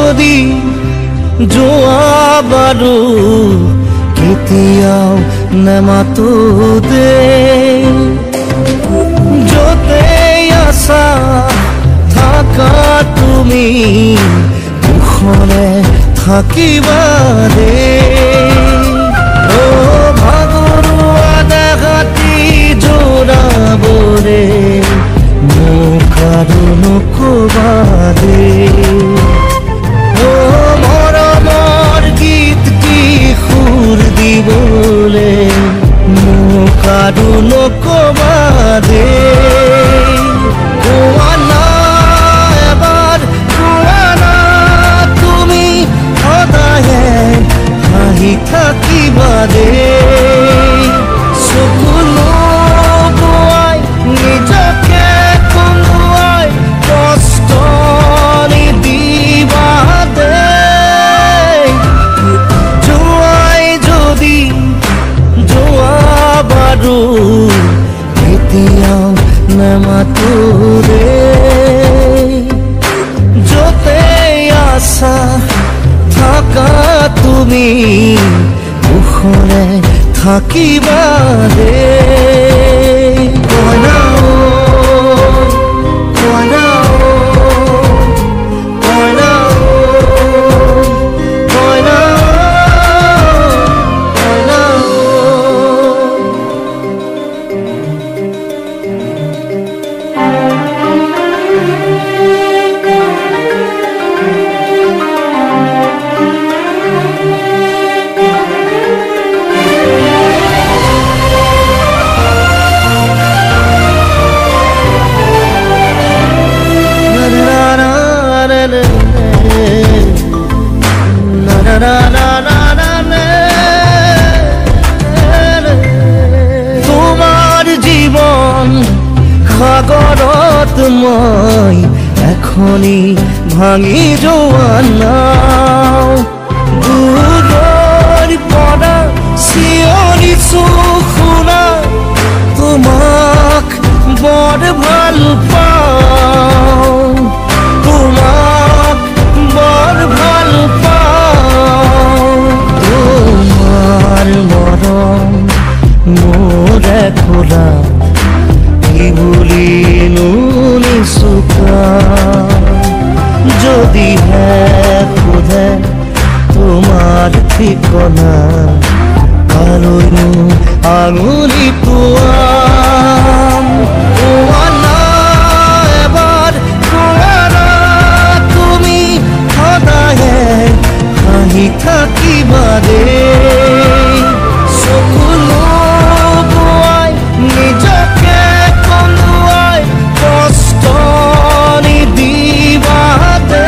যদি যোৱা বাৰু কেতিয়াও নেমাতো দে য'তে আছা থাকা তুমি মুখৰে থাকিবা দে ভাগৰুৱা দেহাতি জোৰাবৰে মোক আৰু নকবা দে মৰমৰ গীত কি সুৰ দিবলে মোক আৰু নকবা দে কোৱা না এবাৰ কোৱা না তুমি সদায়ে হাঁহি থাকিবা দে চকুলো বোৱাই নিজকে কন্দুৱাই কষ্ট নিদিবা দে যোৱাই যদি যোৱা বাৰু কেতিয়াও নেমাতো দে য'তে আছা থাকা তুমি মুখৰে থাকিবা দে কইনা কইনা কইনা কইনা কইনা তোমাৰ জীৱন সাগৰত মই এখনি ভাঙি যোৱা নাও দূৰৰ পৰা চিঞৰিছো শুনা তোমাক বৰ ভাল পাওঁ তোমাক বৰ ভাল পাওঁ তোমাৰ মৰম মোৰে খোলা কি বুলিনো নিচুকা যদিহে সোধে তোমাৰ ঠিকনা কালৈনো আঙুলি তোৱাম কোৱা না এবাৰ কোৱা না তুমি সদায়ে হাঁহি থাকিবা দে চকুলো বোৱাই নিজকে কন্দুৱাই কষ্ট নিদিবা দে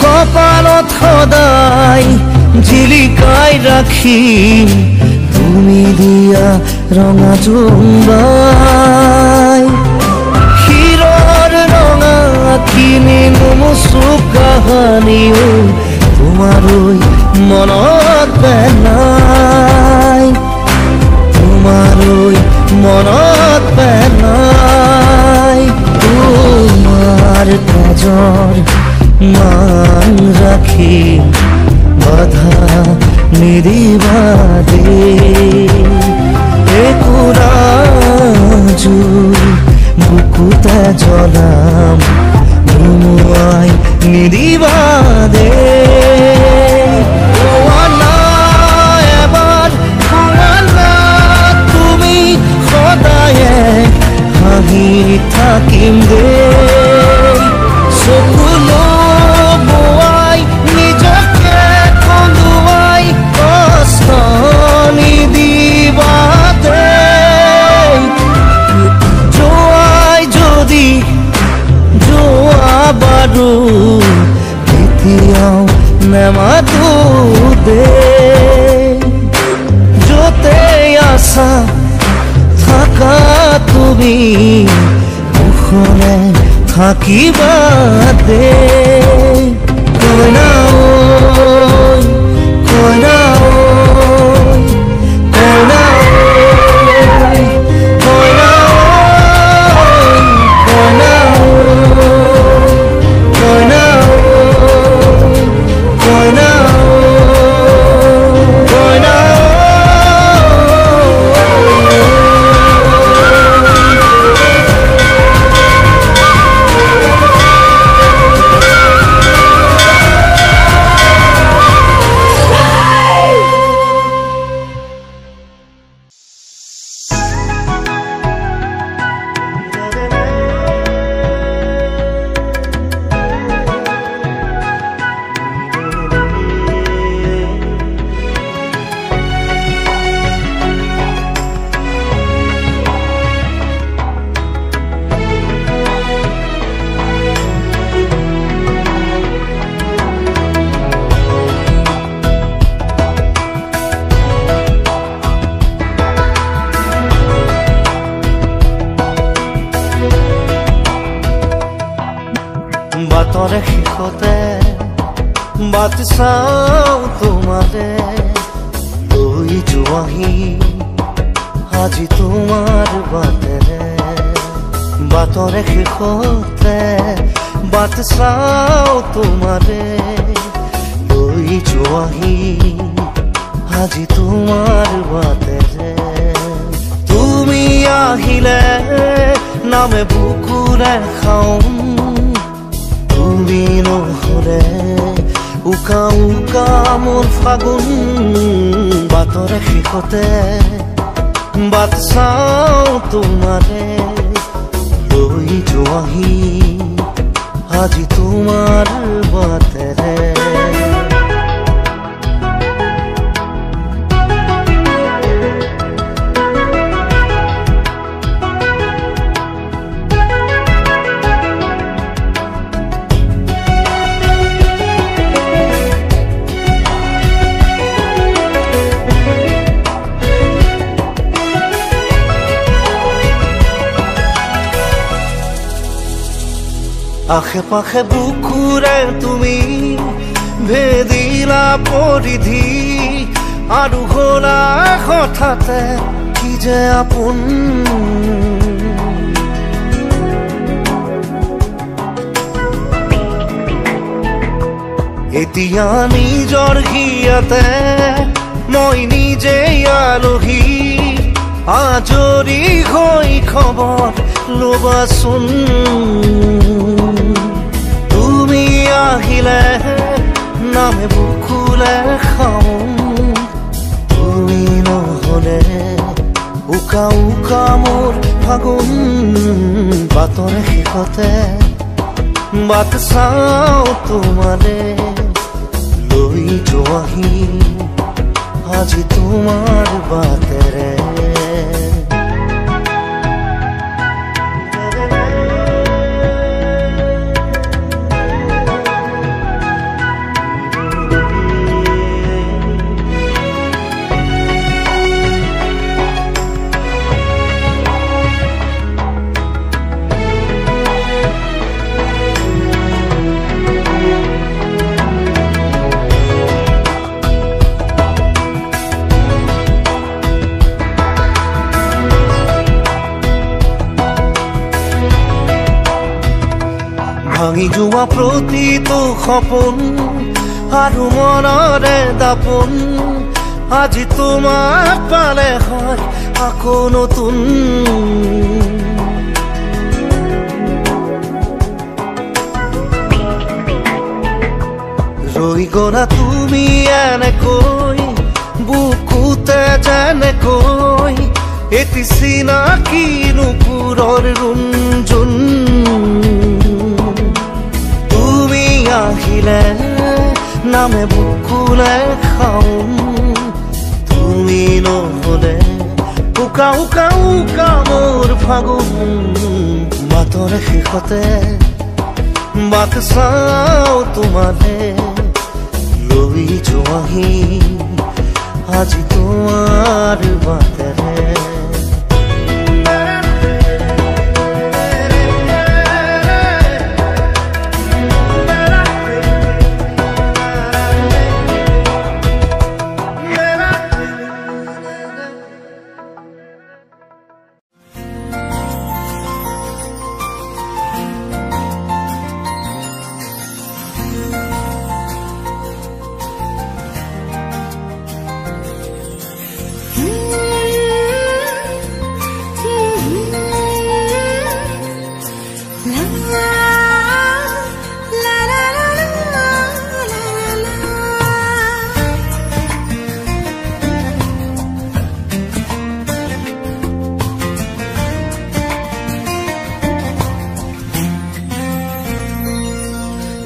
কপালত সদায় জিলিকাই ৰাখিম তুমি দিয়া ৰঙা জোনবাই ক্ষীৰৰ ৰঙা কিনি নুমুচু কাহানিও তোমালৈ মনত পেলাই তোমালৈ মনত পেলাই তোমাৰ তেজৰ মান ৰাখি বাধা নিদিবা দে একুৰা জুই বুকুতে জ্বলাম নুমুৱাই নিদিবা দে কোৱা না এবাৰ আছা থাকা তুমি কুশলে থাকিবা দে কইনা কইনা কইনা কইনা কইনা কইনা কইনা কইনা বাটৰে শেষতে বাট চাওঁ তোমাৰে লৈ যোৱাহি আজি তোমাৰ বাটেৰে বাটৰে শেষতে বাট চাওঁ তোমাৰে লৈ যোৱাহি আজি তোমাৰ বাটেৰে তুমি আহিলে নামে বুকুৰে খাওঁ তুমি নহলে উকা উকা মোৰ ফাগুন বাটৰে শেষতে বাট চাওঁ তোমাৰে লৈ যোৱাহি আজি তোমাৰ বাটেৰে আশে পাশে বুকুৰে তুমি ভেদিলা পৰিধি আৰু হলা হঠাতে কি যে আপোন এতিয়া নিজৰ হিয়াতে মই নিজে আলহী আজৰি হৈ খবৰ ল'বাচোন তুমি আহিলে নামে বুকুলে খাওঁ তুমি নহলে উকা উকা মোৰ ফাগুন বাটৰে শেষতে বাট চাওঁ তোমাৰে লৈ যোৱাহি আজি তোমাৰ বাটেৰে ভাঙি যোৱা প্ৰতিটো সপোন আৰু মনৰে দাপোন আজি তোমাক পালে হয় আকৌ নতুন ৰৈ গলা তুমি এনেকৈ বুকুতে যেনেকৈ এটি চিনাকি নুপুৰৰ ৰুণজুন আহিলে নামে বুকুলে খাওঁ তুমি নহলে উকা উকা উকা মোৰ ফাগুন বাটৰে শেষতে বাট চাওঁ তোমাৰে লৈ যোৱাহি আজি তোমাৰ বাটেৰে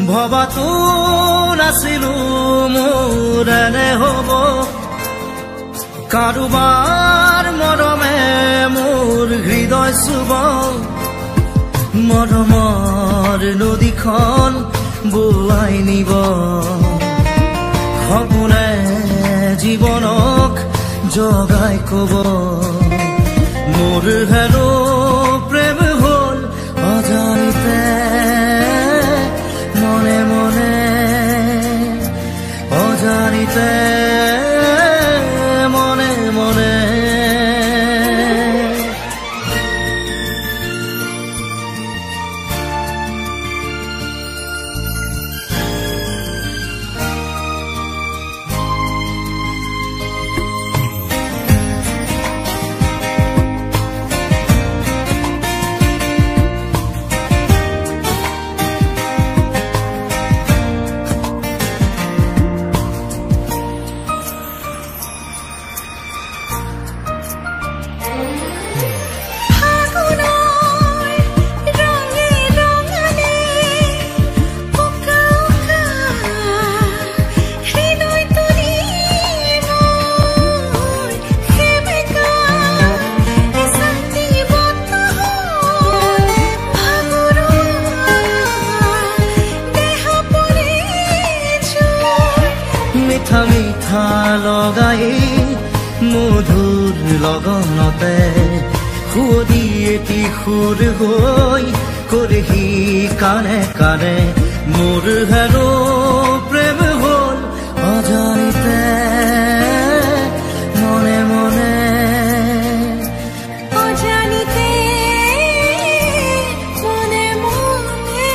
ভবাতো নাছিলো মোৰ এনে হ'ব কাৰোবাৰ মৰমে মোৰ হৃদয় চুব মৰমৰ নদীখন বোৱাই নিব সপোনে জীৱনক জগাই কব মোৰ হেনো প্ৰেম হ'ল অজানিতে মনে মনে অজানিতে মনে মনে মিঠা মিঠা লগাই মধুৰ লগনতে সুদি এটি সুৰ হৈ কৰিহি কানে কানে মোৰ হেনো প্ৰেম হ'ল অজানিতে মনে মনে অজানিতে মনে মনে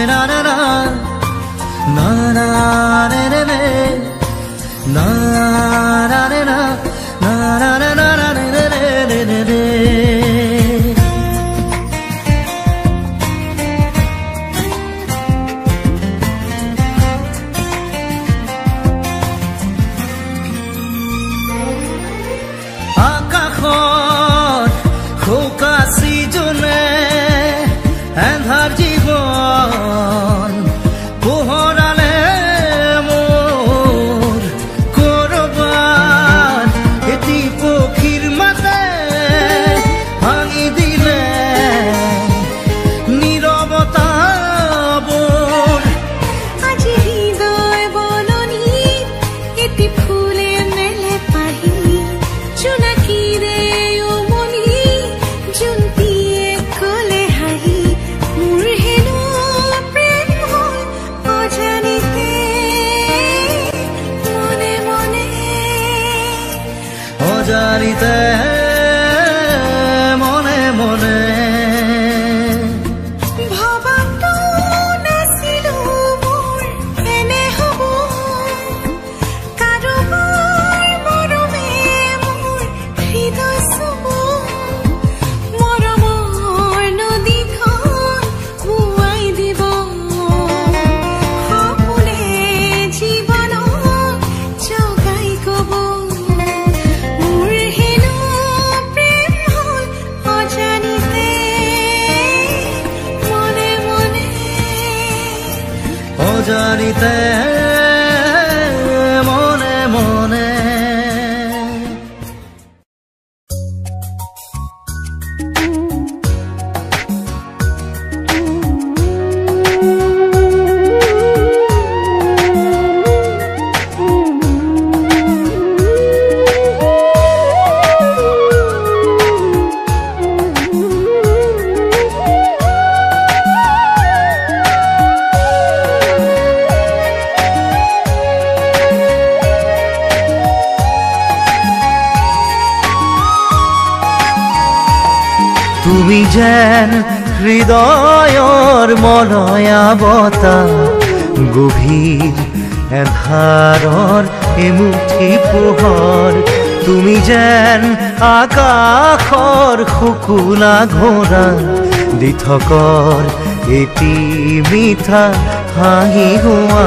না না না na na na na na na na na na na na na na আকাশত খোকাছি জোনে এন্ধাৰ জীৱন পোহৰালে মোৰ কৰবাত এটি পক্ষীৰ মাতে ভাঙি দিলে নীৰৱতাবোৰ আজি হৃদয় বননিত এটি ফুলে মেলে পাহি জোনাকীৰে উমনি জোনটিয়ে ক'লে হাঁহি মোৰ হেনো প্ৰেম হ'ল অজানিতে মনে মনে অজানিতে মনে মনে ভবাতো নাছিলো মোৰ এনে হ'ব কাৰোবাৰ মৰমে মোৰ হৃদয় চুব মৰমৰ নদীখন বোৱাই দিব সপোনে জীৱনক জগাই কব মোৰ হেনো প্ৰেম হ'ল অজানিতে মনে মনে অজানিতে মনে মনে তুমি যেন হৃদয়ৰ মলয়া বতাহ গভীৰ এন্ধাৰৰ এমুঠি পোহৰ তুমি যেন আকাশৰ শুকুলা ঘোঁৰা দি থকৰ এটি মিঠা হাঁহি হোৱা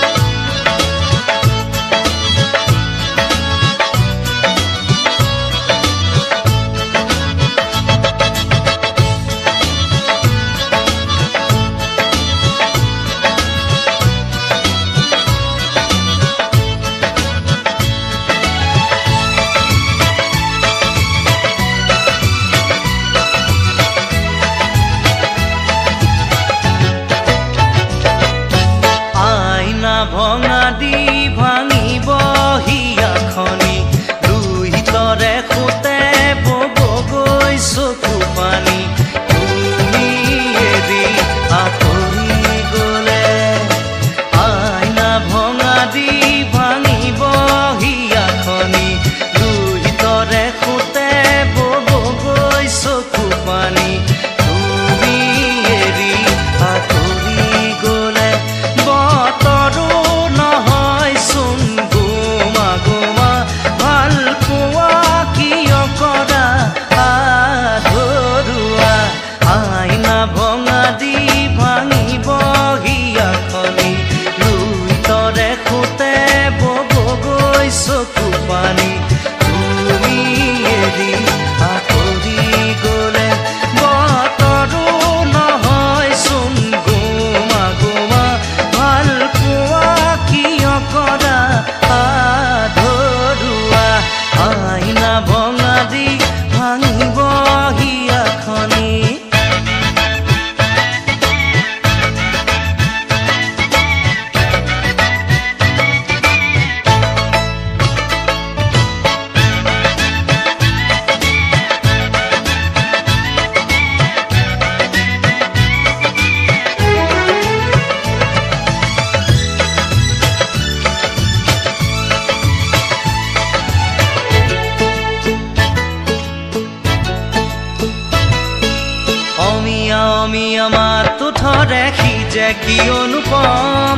উঠৰে সিজে কি অনুপম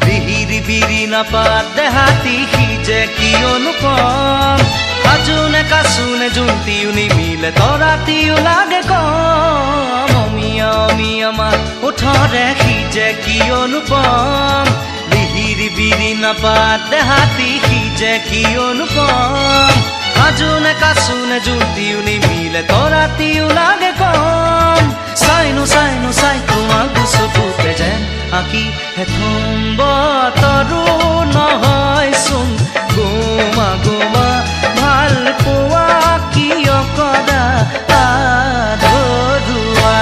বিহিৰ বিৰি নাপাত দেহাতি সিজে কি অনুপম কাজুনে কাচুনে জুন্তিও নিমিলে তৰাতিও লাগে কম অমিয়া অমিয়া মাত উঠৰে সিজে কি অনুপম বিহিৰ বিৰি নাপাত দেহাতি সিজে কি অনুপম কাজুনে কাচুনে জুন্তিও নিমিলে তৰাতিও লাগে কম চাইনো চাইনো চাই তোমাক চকুতে যেন আঁকি হেথম বতৰো নহয়চোন গোমা গোমা ভাল পোৱা কিয় কদা আধৰুৱা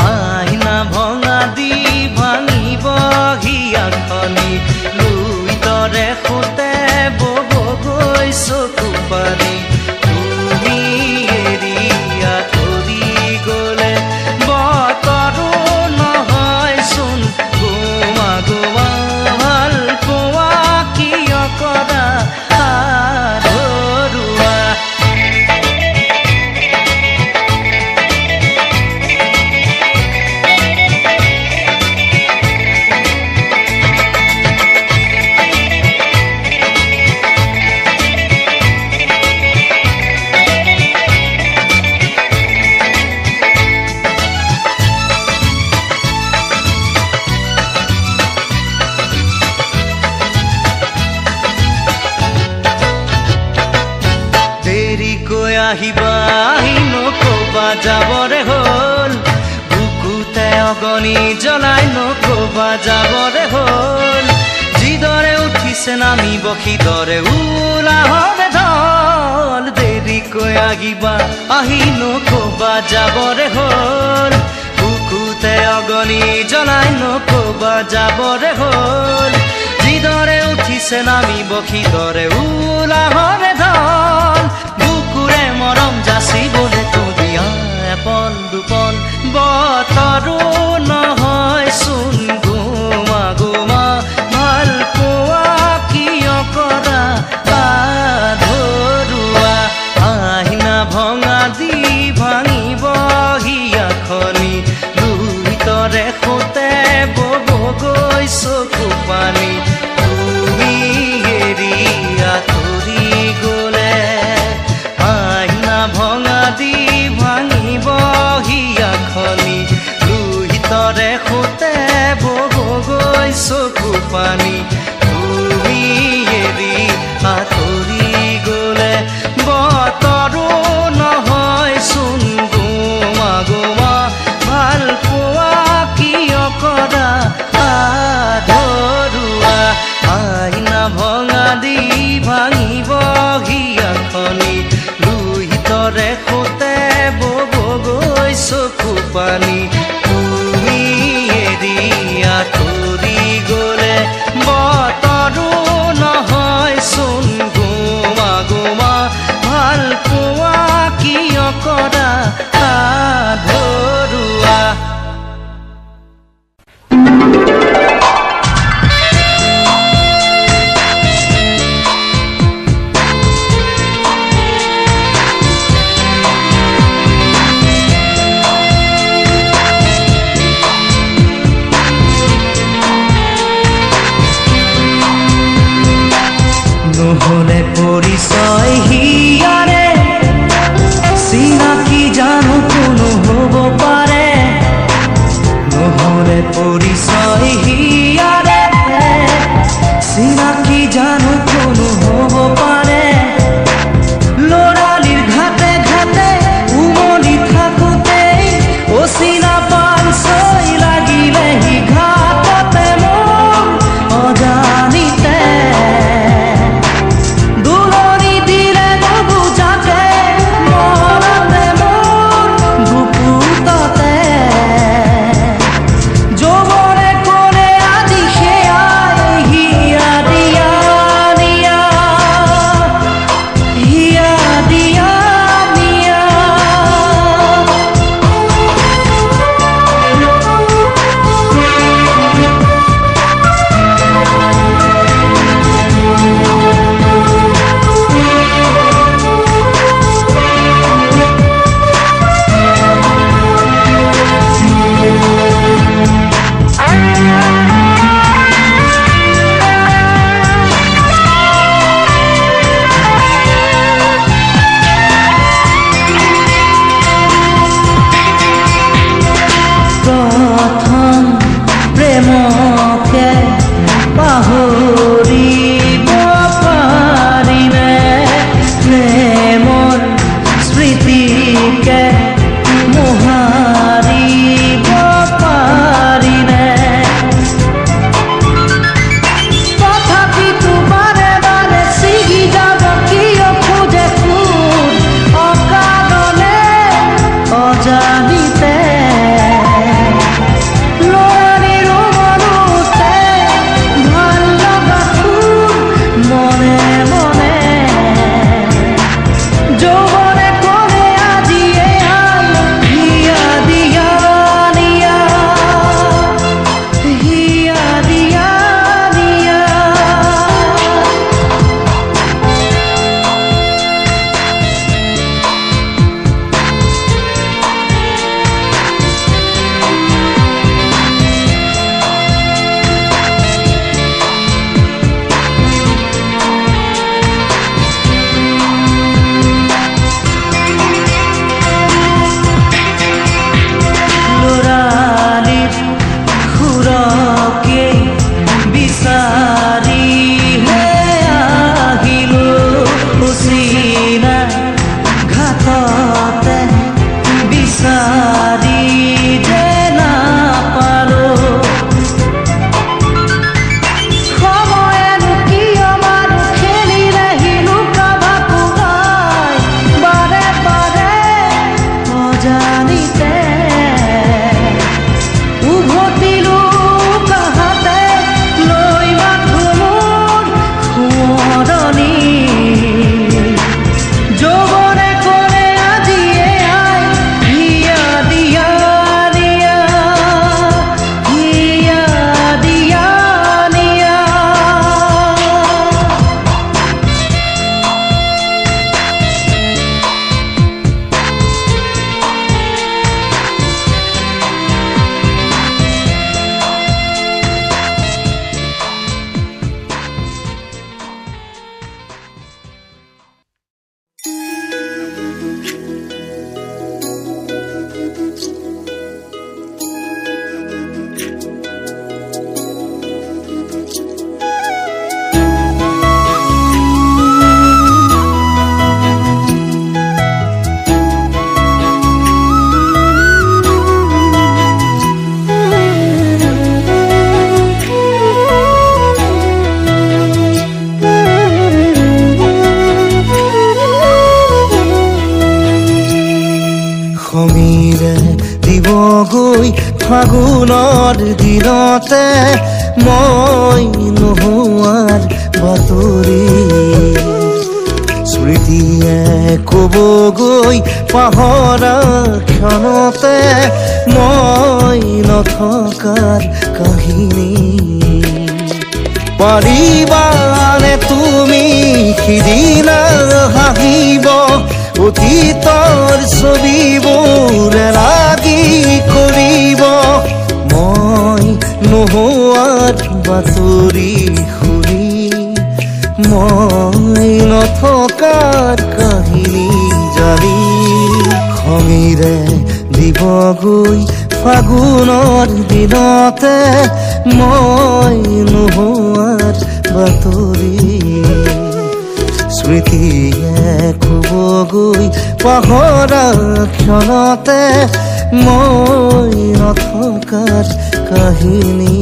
আইনা ভঙা দি ভাঙিব হিয়াখনি লুই তৰে সোঁতে বব গৈ চকু পানী তুমি এৰিয়া ধৰি গ'লে বতৰো নহয়চোন গোমা গোমা ভাল পোৱা কিয় কদা আধৰুৱা দেৰিকৈ আহিবা আহি নকবা যাবৰে হ'ল বুকুতে অগনি জ্বলাই নকবা যাবৰে হ'ল যিদৰে উঠিছে নামিব সিদৰে উলাহৰে ঢল দেৰিকৈ আহিবা আহি নকবা যাবৰে হ'ল বুকুতে অগনি জ্বলাই নকবা যাবৰে হ'ল যিদৰে উঠিছে নামিব সিদৰে উলাহৰে ঢল বুকুৰে মৰম যাচিবলে তুদিয়া এপল দুপল বতৰো নহয়চোন গোমা গোমা ভাল পোৱা কিয় কৰা আধৰুৱা আইনা ভঙা দি ভাঙিব হিয়াখনি লুই তৰে সোঁতে বব গৈ চকু পানী তুমি এৰিয়া গৈ ফাগুনৰ দিনতে মই নোহোৱাৰ বাতৰি স্মৃতিয়ে ক'ব গৈ পাহৰা ক্ষণতে মই নথকাৰ কাহিনী পাৰিবানে তুমি সিদিনা হাঁহিব অতীতৰ ছবিবোৰ লাগি কৰিব মই নোহোৱাৰ বাতৰি শুনি মই নথকাৰ কাহিনী জানি খঙেৰে দিবগৈ ফাগুনৰ দিনতে মই নোহোৱাৰ বাতৰি স্মৃতিয়ে ক'বগৈ পাহৰা ক্ষণতে মই নথকাৰ কাহিনী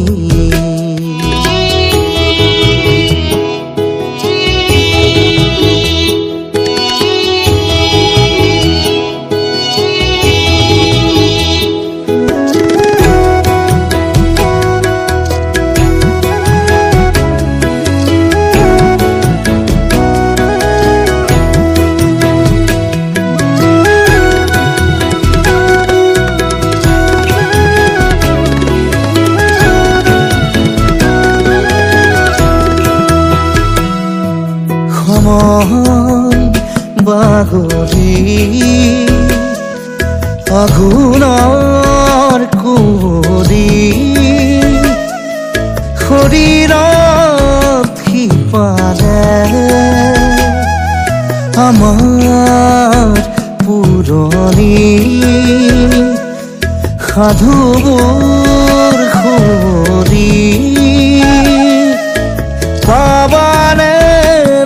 বাগৰি আঘোণৰ কুঁৱৰী শৰীৰত সিপাৰে আমাৰ পুৰণি সাধুবোৰ সুৰি পাবানে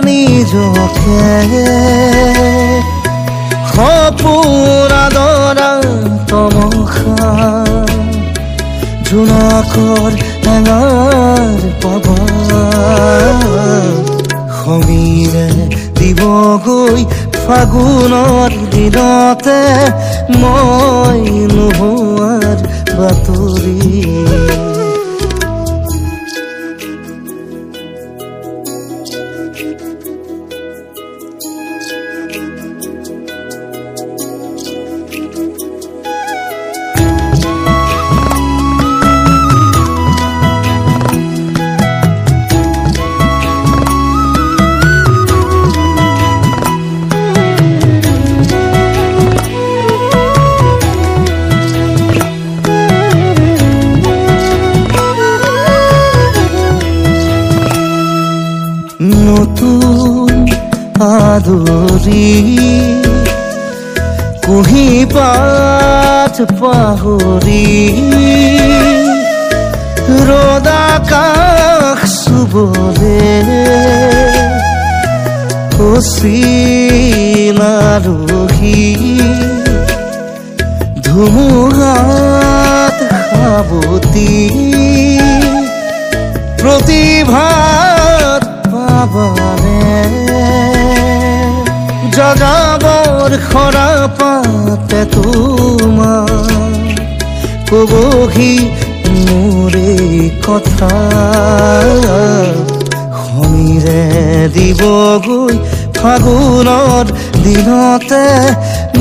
নিজকে সপোন আদৰা তমসা জোনাকৰ এঙাৰ পাবা সমীৰে দিবগৈ ফাগুনৰ দিনতে মই নোহোৱাৰ বাতৰি নতুন আদৰি কুঁহি পাত পাহৰি ৰ'দ আকাশ চুবলে অচিনাৰহি ধুমুহাত সাৱতি প্ৰতিভাত পাবানে যাযাবৰ খৰা পাতে তোমাৰ কবহি মোৰে কথা সমীৰে দিবগৈ ফাগুনৰ দিনতে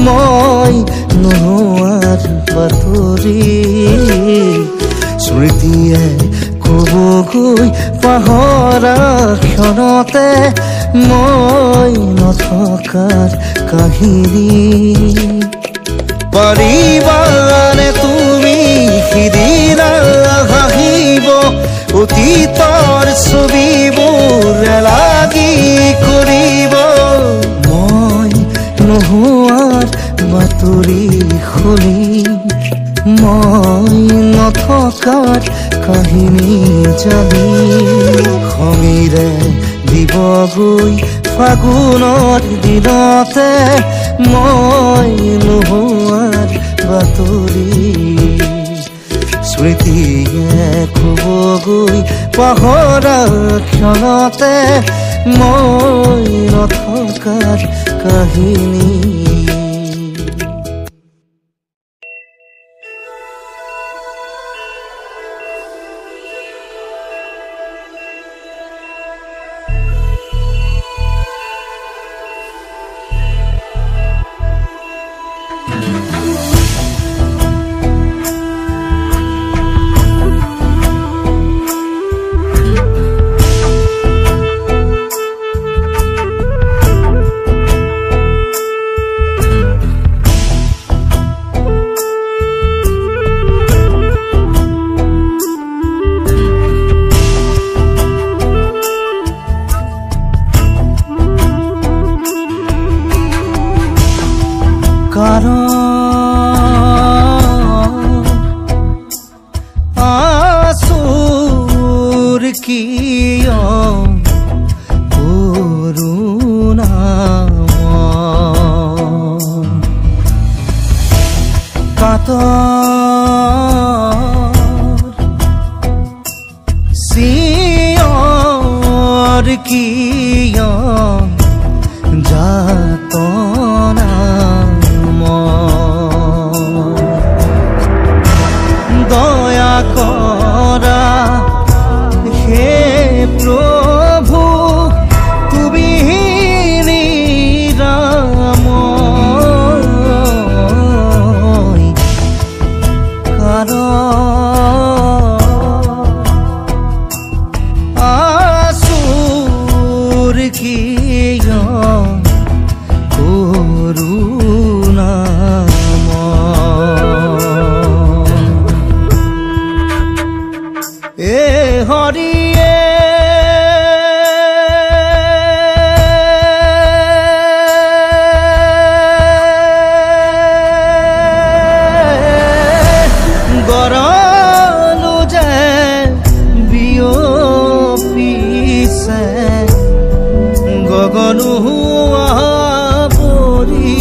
মই নোহোৱাৰ বাতৰি স্মৃতিয়ে ক'বগৈ পাহৰা ক্ষণতে মই নথকাৰ কাহিনী পাৰিবানে তুমি সিদিনা হাঁহিব অতীতৰ ছবিবোৰ লাগি কৰিব মই নোহোৱাৰ বাতৰি শুনি মই নথকাৰ কাহিনী জানি খঙেৰে দিবগৈ ফাগুনৰ দিনতে মই নোহোৱাৰ বাতৰি স্মৃতিয়ে ক'বগৈ পাহৰা ক্ষণতে মই নথকাৰ কাহিনী কৰুণাম এ হৰিয়ে গৰলো যে বিয়পিছে গগনো পৰি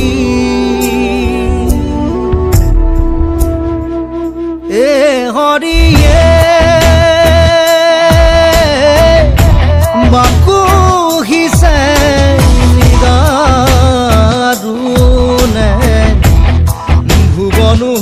এ হৰিয়ে বাকুহিছে নিদাৰুণে ভুৱনো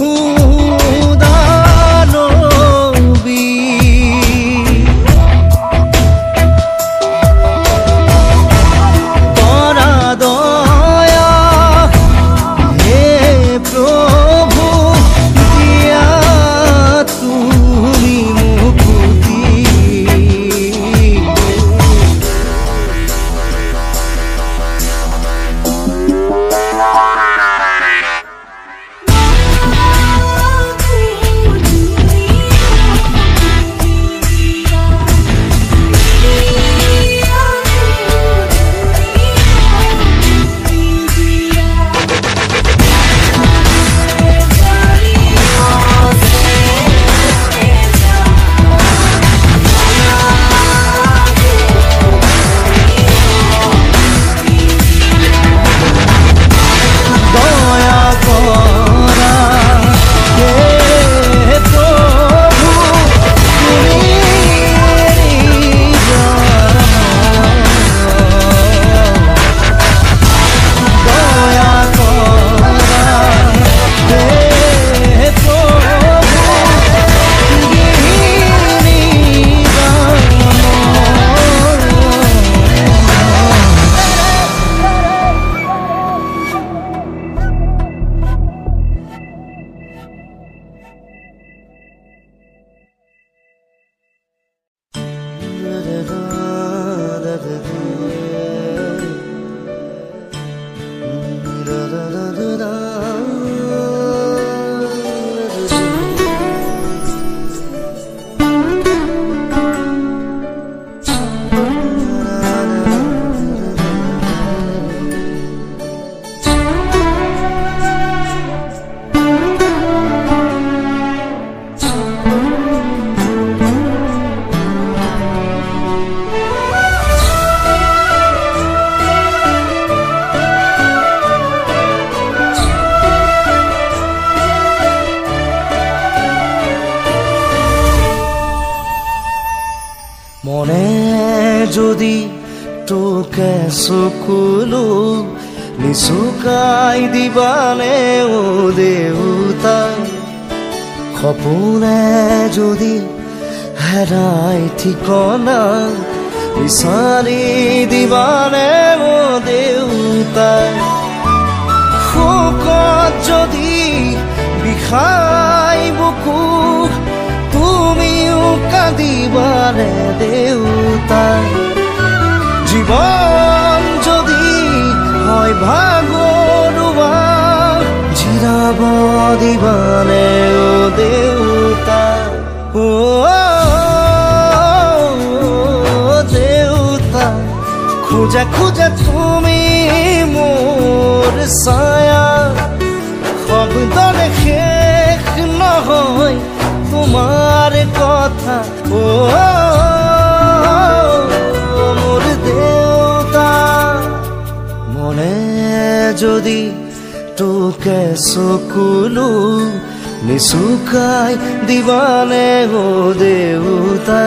মনে যদি তোকে চকুলো নিচুকাই দিবানে ও দেউতা সপোনে যদি হেৰাই ঠিকনা বিচাৰি দিবানে ও দেউতা শোকত যদি বিষাই বুকু তুমিও কাঁদিবানে দেউতা জীৱন যদি হয় ভাগৰুৱা জিৰাব দিবানে ও দেউতা ও দেউতা খোজা খোজা তুমি মোৰ ছায়া শব্দৰে শেষ নহয় তোমাৰ কথা ও মোৰ দেউতা মনে যদি তোকে চকুলো নিচুকাই দিবানে ও দেউতা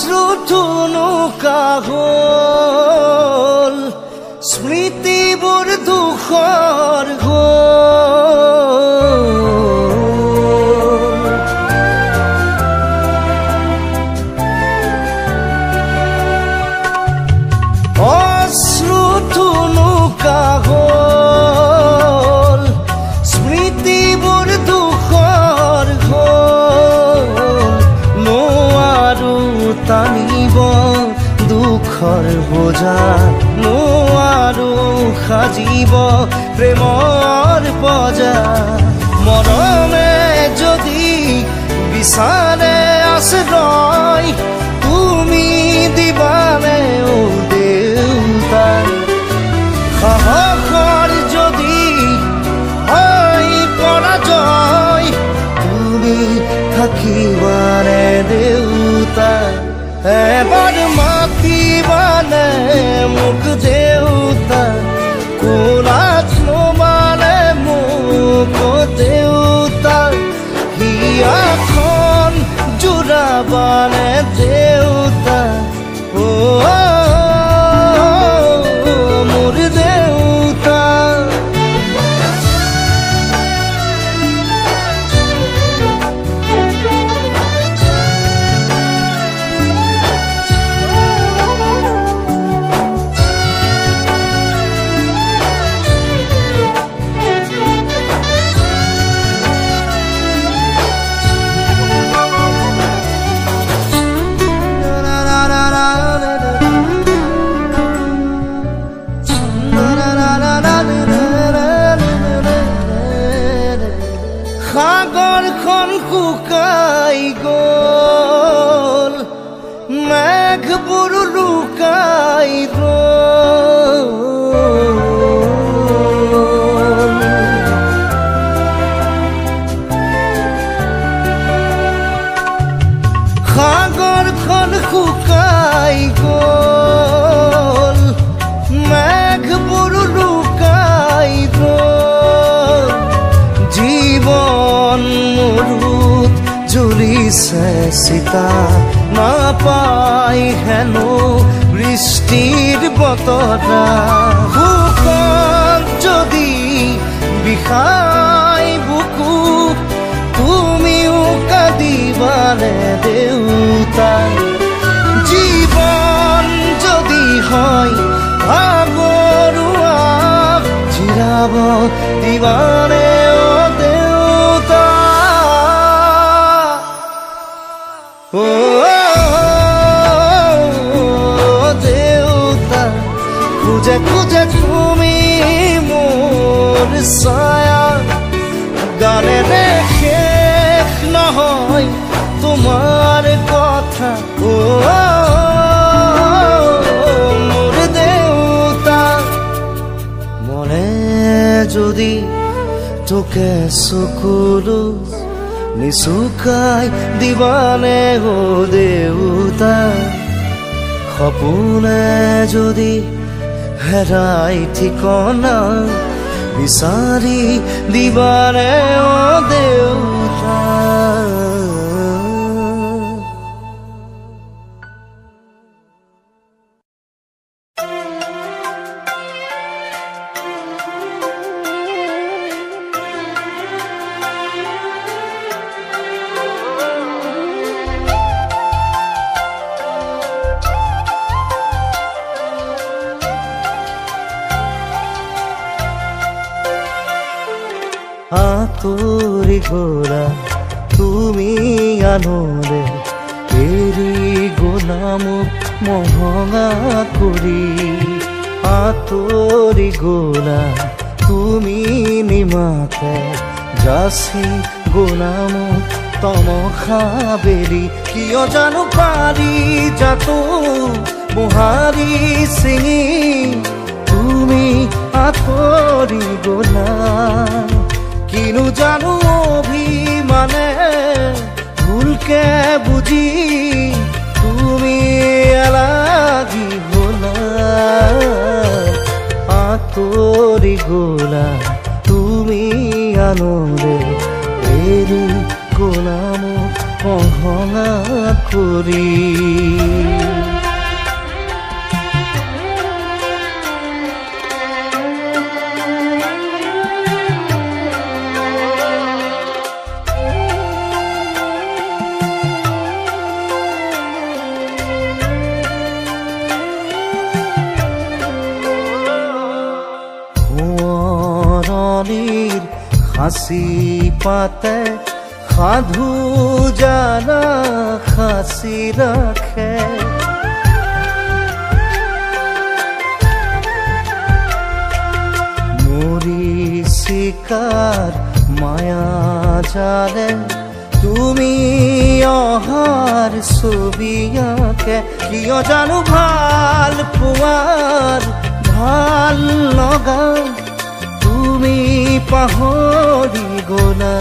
অশ্ৰুথুনুকা হ'ল স্মৃতিবোৰ দুখৰ হ'ল অশ্ৰুথুনুকা হ'ল স্মৃতিবোৰ দুখৰ হ'ল নোৱাৰো টানিব দুখৰ বোজা নোৱাৰো সাজিব প্ৰেমৰ পজা মৰমে যদি বিচাৰে আশ্ৰয় তুমি দিবানে ও দেউতা সাহসৰ যদি হয় পৰাজয় তুমি থাকিবানে দেউতা এবাৰ মাতিবানে মোক দেউতা কোলাত লবানে মোক দেউতা হিয়াখন জোৰাবানে দেউতা ও মোৰ দেউতা সাগৰখন শুকাই গ'ল মেঘবোৰ লুকাই গ'ল সাগৰখন শুকাই গ'ল মেঘবোৰ লুকাই গ'ল জীৱন মৰুত জ্বলিছে চিতা নাপাই হেনো বৃষ্টিৰ বতৰা শুকান যদি বিষাই বুকু তুমিও কাঁদিবানে দেউতা জীৱন যদি হয় ভাগৰুৱা জিৰাব দিবানে ও দেউতা ও দেউতা খুঁজে খুঁজে তুমি মোৰ ছায়া গানেৰে শেষ নহয় তোমাৰ কথা ও মোৰ দেউতা মনে যদি তোকে চকুলো নিচুকাই দিবানে ও দেউতা সপোনে যদি হেৰাই ঠিকনা বিচাৰি দিবানে ও দেউতা আঁতৰি গ'লা তুমি আনলে এৰি গ'লা মোক মহঙা কৰি আঁতৰি গ'লা তুমি নিমাতে যাচি গ'লা মোক তমসা বেলি কিয় জানো পাৰি যাতো মোহাৰি চিঙি তুমি আঁতৰি গ'লা কিনো জানো অভিমানে ভুলকে বুঝি তুমি লাগি গ'লা আঁতৰি গ'লা তুমি আনলে এৰি গ'লা মোক মহঙা কৰি হাসি পাতে সাধু জানা খাসি ৰাখে মৰিচিকাৰ মায়া জালে তুমি অহাৰ ছবি আঁকে কিয় জানো ভাল পোৱাৰ ভাল লগা তুমি পাহৰি গলা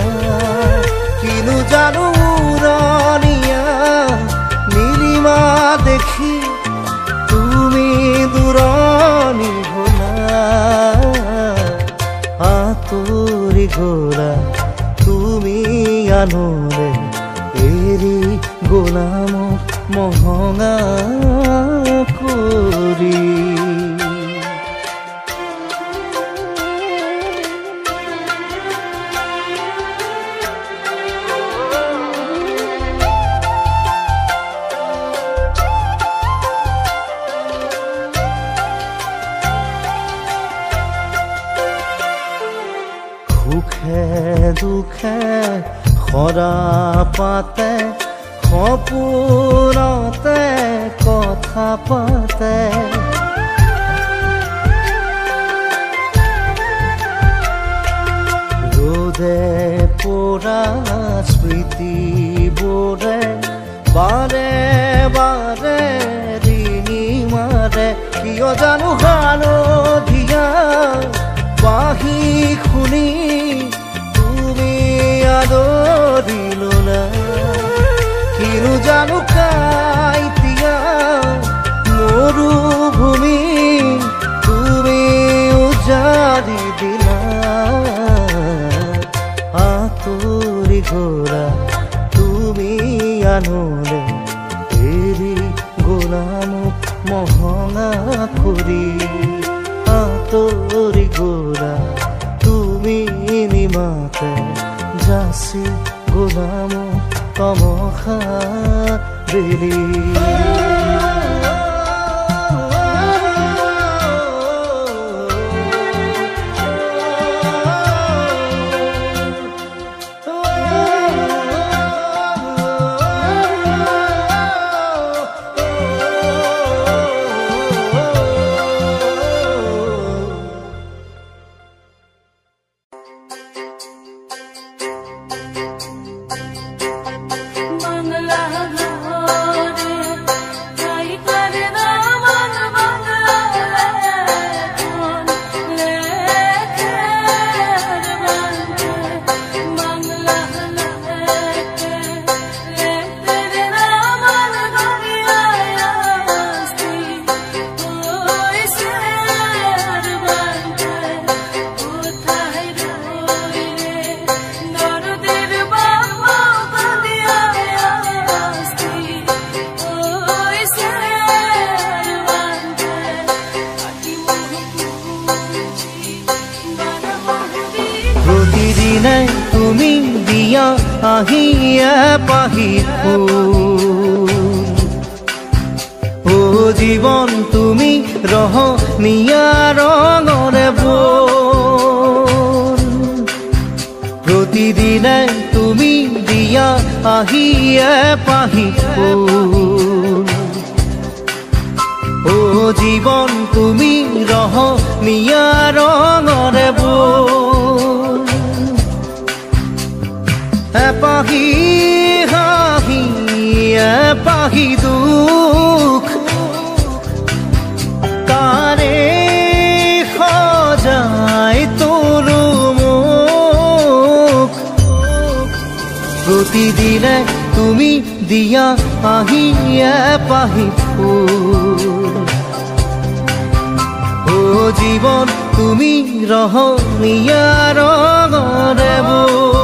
কিনো জানো উৰণীয়া নীলিমা দেখি তুমি দূৰণি গলা আঁতৰি গলা তুমি আনলে এৰি গলা মোক মহঙা কৰি দুখে সৰা পাতে সপোনতে কথা পাতে ৰ'দে পৰা স্মৃতিবোৰে বাৰে বাৰে ৰিঙি মাৰে কিয় জানো হালধীয়া বাঁহী শুনি আদৰি ললা কিনো জানো কাইতিয়া মৰুভূমি তুমি উজাৰি দিলা আঁতৰি গলা তুমি আনলে এৰি গলা মোক মহঙা কৰি আঁতৰি গলা তুমি নিমাতে যাচি গোলাম তমখা বেলি তুমি দিয়া আহিয়া পাহি ও জীবন তুমি ৰহনীয়া ৰঙৰে বোৰ প্ৰতিদিনাই তুমি দিয়া আহিয়া পাহি ও জীবন তুমি ৰহনীয়া ৰঙৰে বোৰ এপাহি হাঁহি এপাহি দুখ তাৰে সজাই তোলো মোক প্ৰতিদিনে তুমি দিয়া আহি এপাহি ফুল ও জীবন তুমি ৰহনীয়া ৰঙৰে বোৰ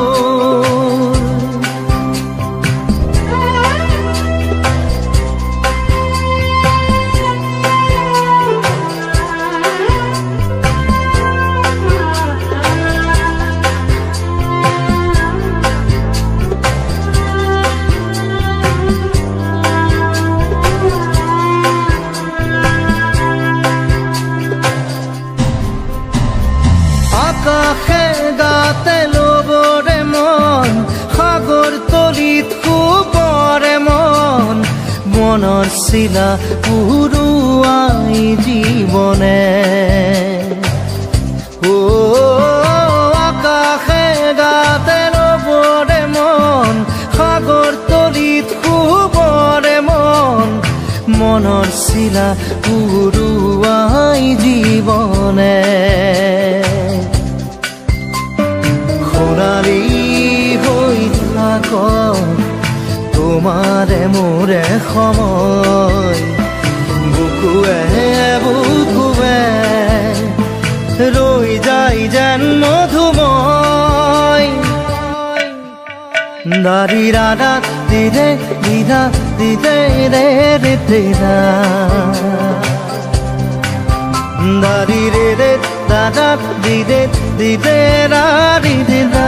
মনৰ চিলা উৰুৱাই জীৱনে আকাশে গাতে ৰবৰে মন সাগৰ তলিত শুবৰে মন মনৰ চিলা উৰুৱাই জীৱনে সোণালী হৈ থাক তোমাৰে মোৰে সময় বুকুৱে বুকুৱে ৰৈ যায় যেন মধুময় দাৰি ৰাধা দিদে দিদা দিদে ৰে ৰে দিদা দাৰি ৰে ৰে দাদা দিদে দিদে ৰা ৰি দিদা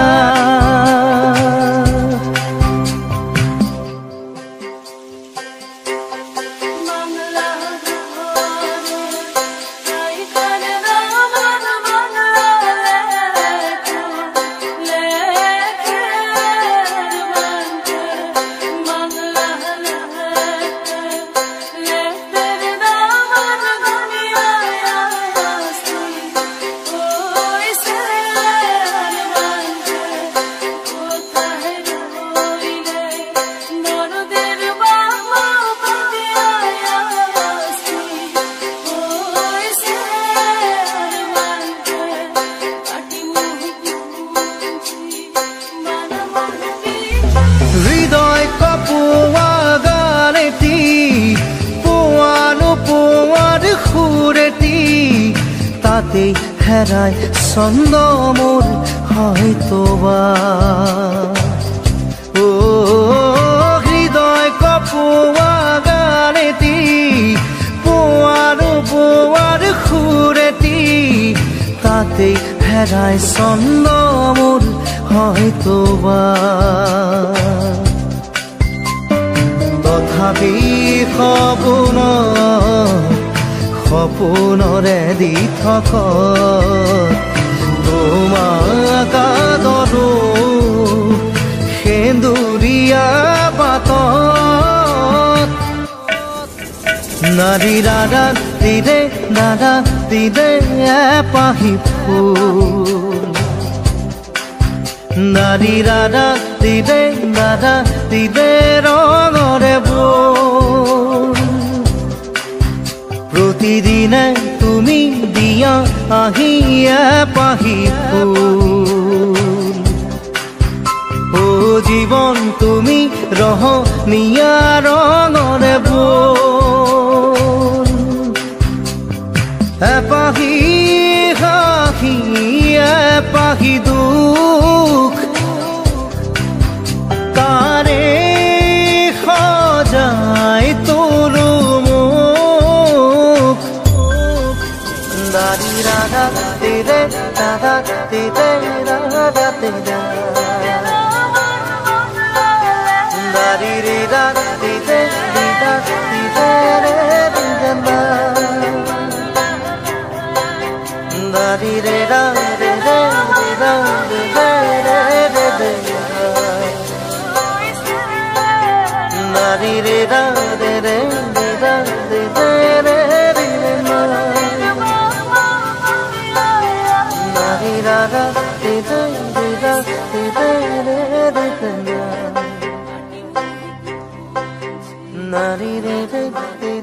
হেৰাই ছন্দ মোৰ হয়তোবা হৃদয় কপোৱা গানেতি পোৱাৰ সুৰেতি তাতেই হেৰাই ছন্দ মোৰ হয়তোবা তথাপি সপোনৰে দি থক তোমাক আদৰো সেন্দুৰীয়া বাটত নাৰী দাদা দিদে এপাহি ফুল নাৰী দাদা দিদে ৰঙৰে বোল প্ৰতিদিনে তুমি দিয়া আহি এপাহি ফুল ও জীৱন তুমি ৰহনীয়া ৰঙৰে বোল এপাহি হাঁহি এপাহি দুখ তাৰে সজাই তোলো da di da da da di da da di di da di da di da di da re di da da di di da di da di da di da re di da di di da di da di da di da re di da da da di da di da di da re di da na di di di di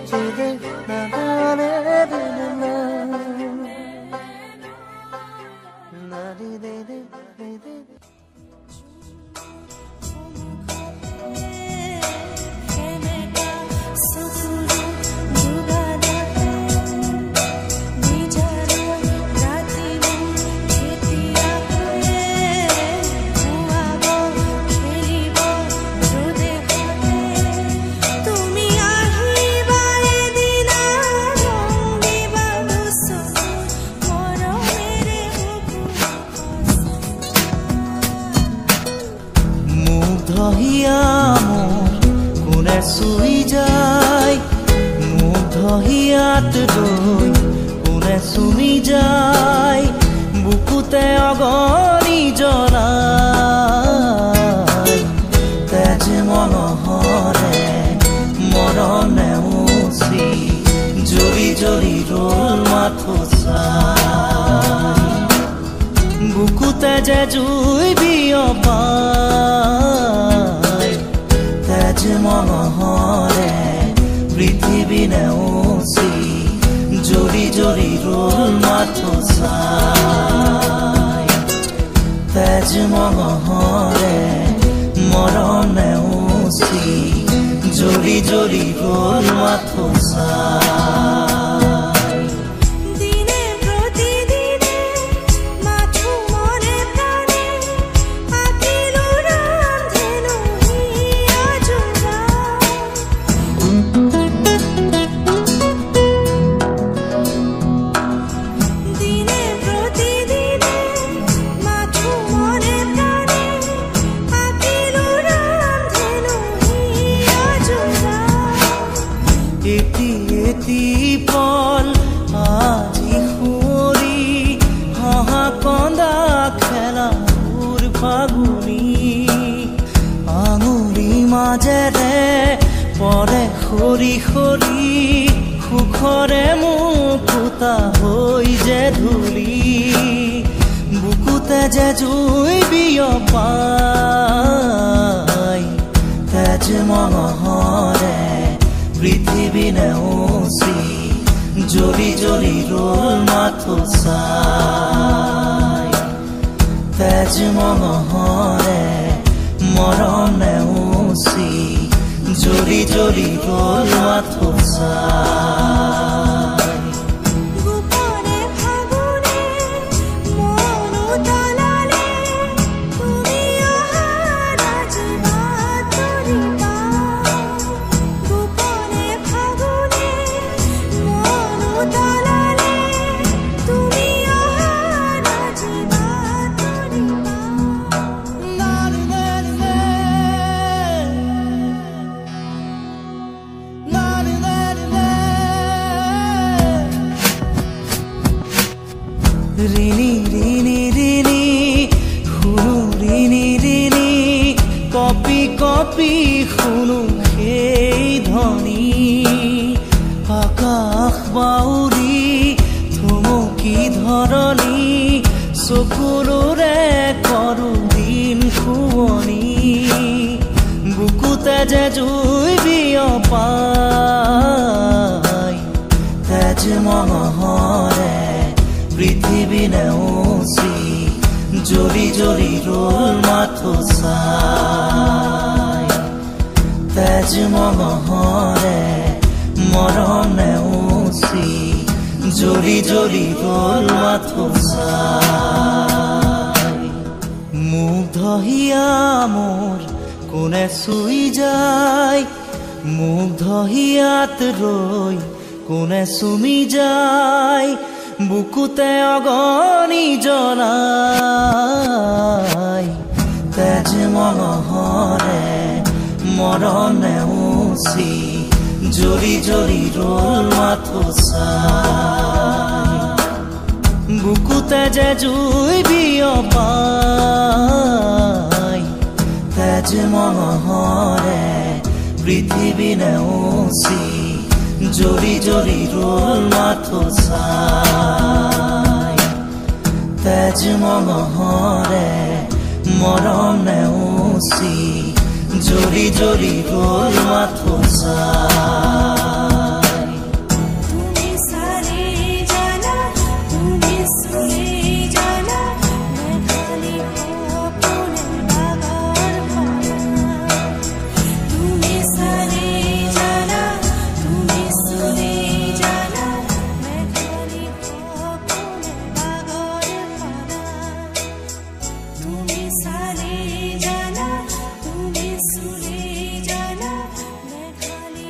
di di na na re di da na di di di di কোনে চুই যায় মুগ্ধ হিয়াত ৰৈ কোনে চুমি যায় বুকুতে অগণি জ্বলাই তেজ মনোহৰে মৰ জৰি ৰল মাথো চাই বুকুতে যে জুই বিয়পাই তেজ মহৰে পৃথিৱী নেওচি জৰি জৰি ৰল মাথো চাই তেজ মহৰে মৰম নেওচি জৰি জৰি ৰল মাথো চাই দিনে প্ৰতিদিনে মাথো মনে প্ৰাণে আকিলো ৰান্ধেনো হিয়া জোৰা দিনে প্ৰতিদিনে মাথো মনে প্ৰাণে আকিলো ৰান্ধেনো হিয়া জোৰা এটি এটি পল আজি সুঁৱৰি হাঁহা কন্দা খেলা সুৰ ফাগুনি আঙুলি মাজেৰে পৰে সৰি সৰি সুখৰে মুকুতা হৈ যে ধূলি বুকুতে যে জুই বিয়পাই তেজ মহৰে পৃথিৱী নেওচি জৰি জৰি ৰল মাথো চাই তেজ মহৰে মৰম নেওচি জৰি জৰি ৰল মাথো চাই গোপনে ফাগুনে মনো তলালে তুমি অহা ৰাজি বাতৰি পাওঁ গোপনে ফাগুনে মনো তলালে তুমি অহা ৰাজি বাতৰি ৰিণি ৰিণি ৰিণি শুনো ৰিণি ৰিণি কপি কপি শুনো সেই ধ্বনি আকাশ বাউৰি থমকি ধৰণি চকুৰে কৰো দিন শুৱনি বুকুতে যে জুই বিয়পাই তেজ মহৰে পৃথিৱী নেওচি জৰি জৰি ৰল মাথো চাই তেজ মহৰে মৰম নেওচি জৰি জৰি ৰল মাথো চাই মুগ্ধ হিয়া মোৰ কোনে চুই যায় মুগ্ধ হিয়াত ৰৈ কোনে চুমি যায় বুকুতে অগনি জ্বলাই তেজ মহৰে মৰম নেওচি জৰি জৰি ৰল মাথো চাই বুকুতে যে জুই বিয়পাই তেজ মহৰে পৃথিৱী নেওচি জৰি জৰি ৰল মাথো চাই তেজ মহৰে মৰম নেওচি জৰি জৰি ৰল মাথো চাই তুমি সারে জানা তুমি সুরে জানা मैं खाली अपने बागार भाना তুমি সারে জানা তুমি সুরে জানা मैं खाली अपने बागार भाना তুমি সারে জানা তুমি সুরে জানা मैं खाली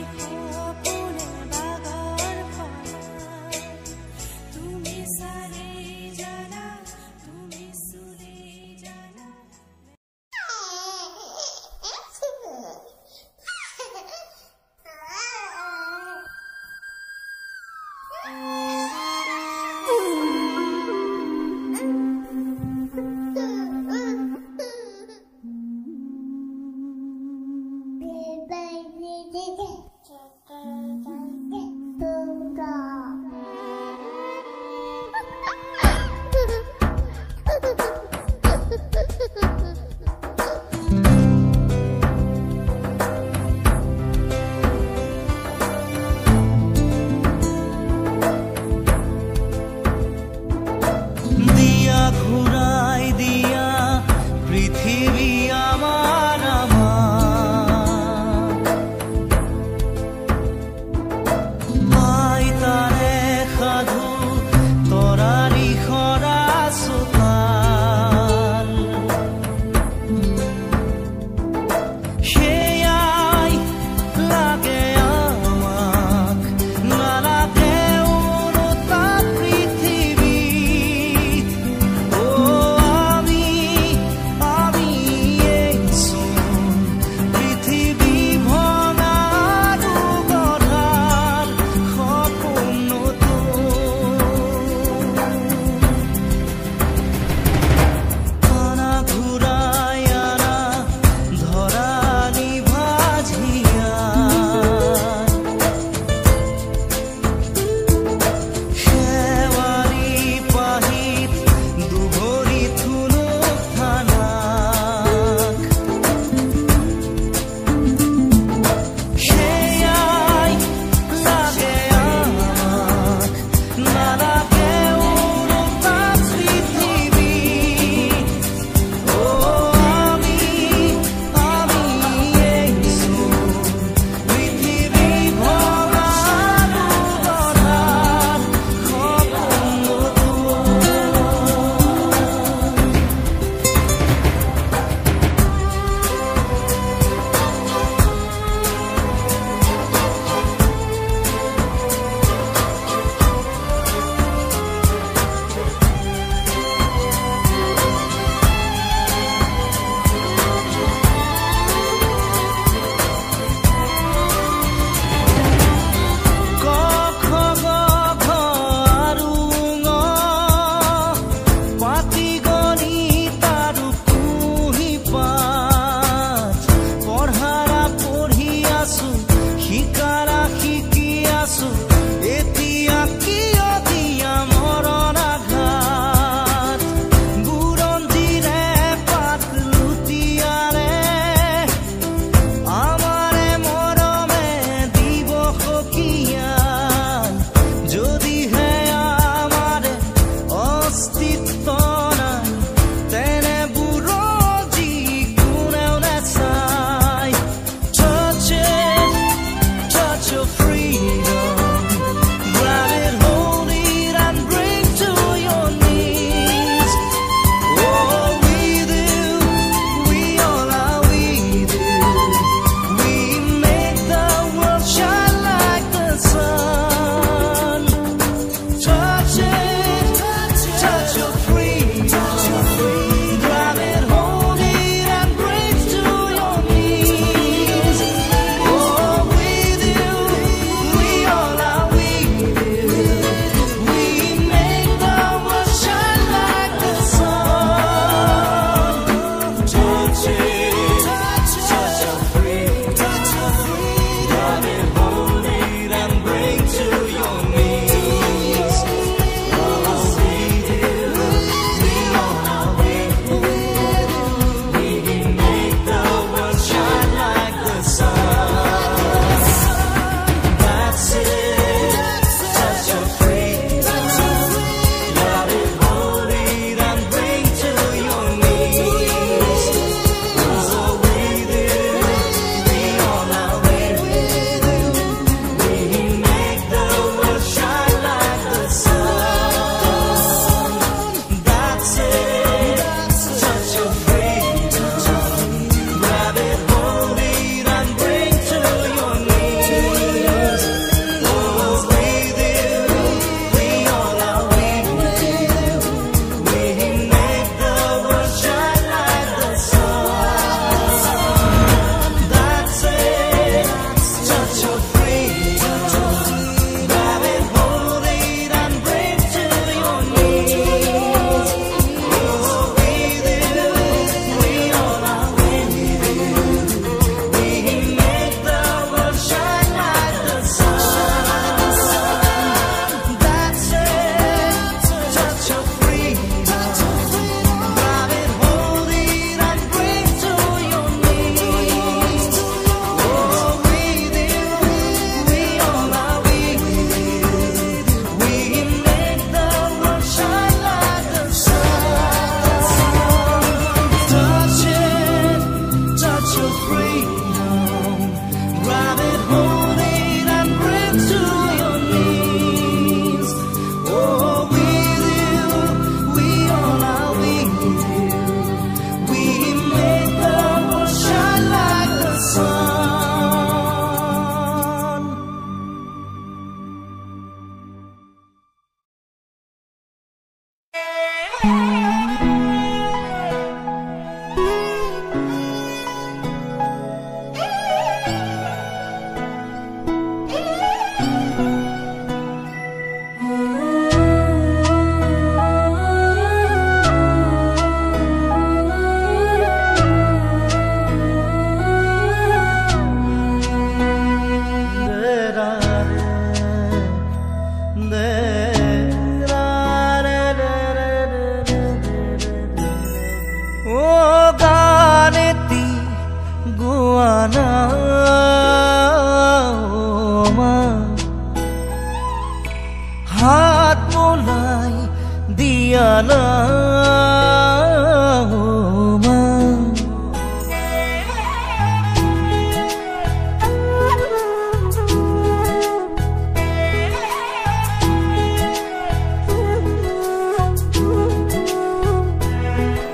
না মা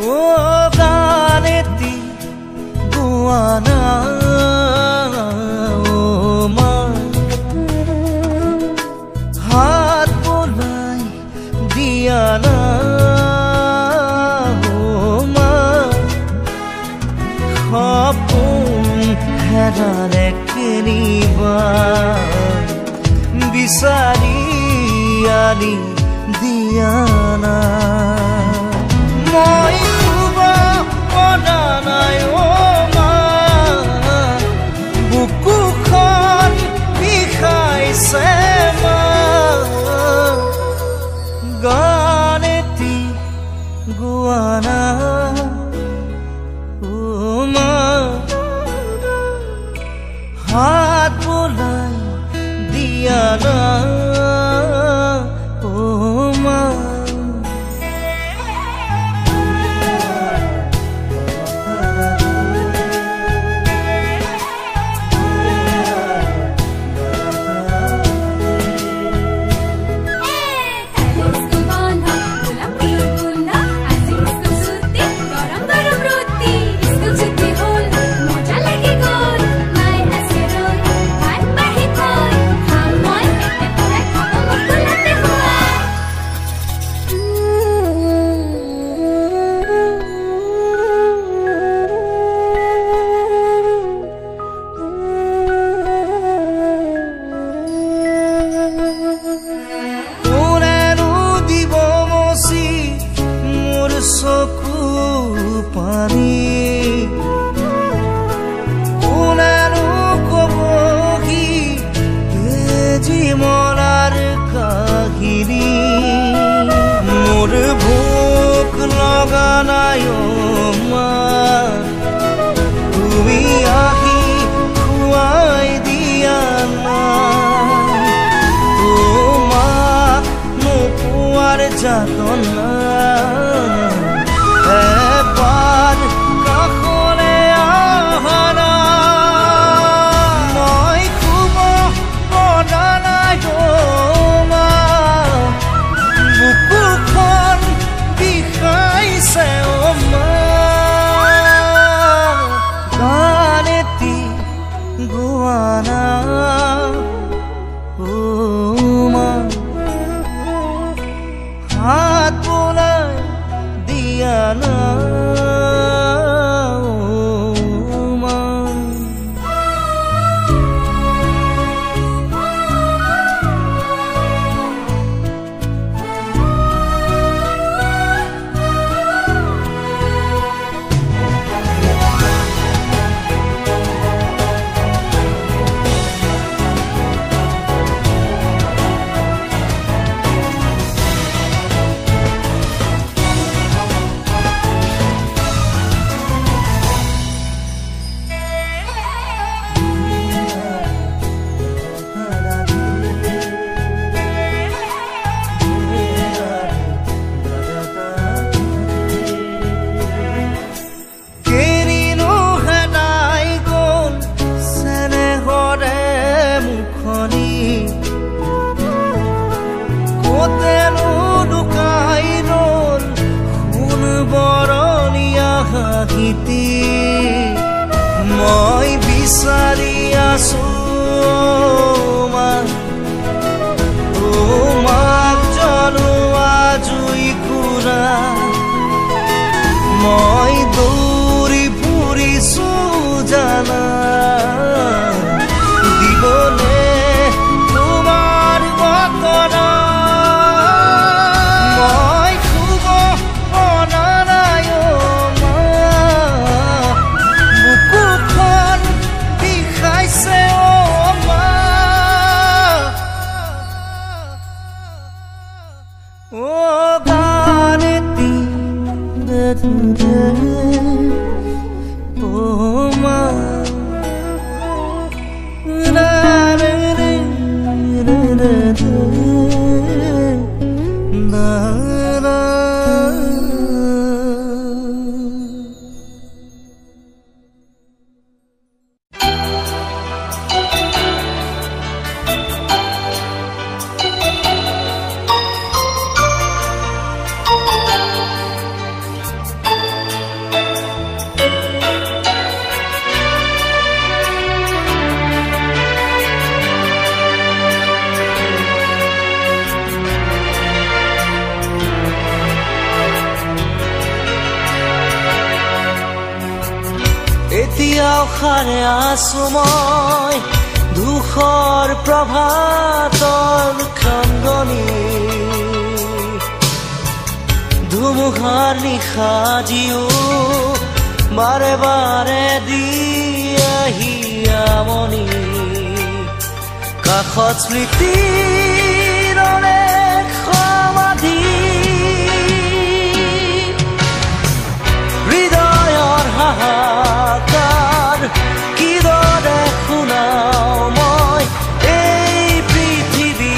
ও গানেতি গুয়ানা ও মা হাত বোলাই দিয়া না ও মা সপোন হেৰালে কেনিবা বিচাৰি আনি দিয়া না মই শুব পৰা নাই ও মা বুকুখন বিষাইছে মা গানেতি গোৱানা ও মা হাত বোলাই দিয়া না ও মা চকু পানী কোনেনো কবহি জীৱনৰ কাহিনী মোৰ ভোক লগা নাই ও মা তুমি আহি খুৱাই দিয়া না তোমাক নোপোৱাৰ যাতনা এবাৰ কাষলে আহা মই শুব পৰা নাই ও মা বুকুখন বিষাইছে ও মা গানেতি গোৱানা ও মা হাত বোলাই দিয়া না মই বিচাৰি আছো মা তোমাক জনোৱা জুই কুৰা মই দৌৰি ফুৰিছো জানা দিবনে তোমাৰ বতৰা মই শুব পৰা নাই ও মা বুকুখন বিষাই আশাৰে আছো মই ধূসৰ প্ৰভাতৰ খন্দনি ধুমুহাৰ নিশা জিও বাৰে বাৰে দি আহি আমনি কাষত স্মৃতিৰ অনেক সমাধি হৃদয়ৰ হাহাকাৰ কিদৰে শুনাও মই এই পৃথিৱী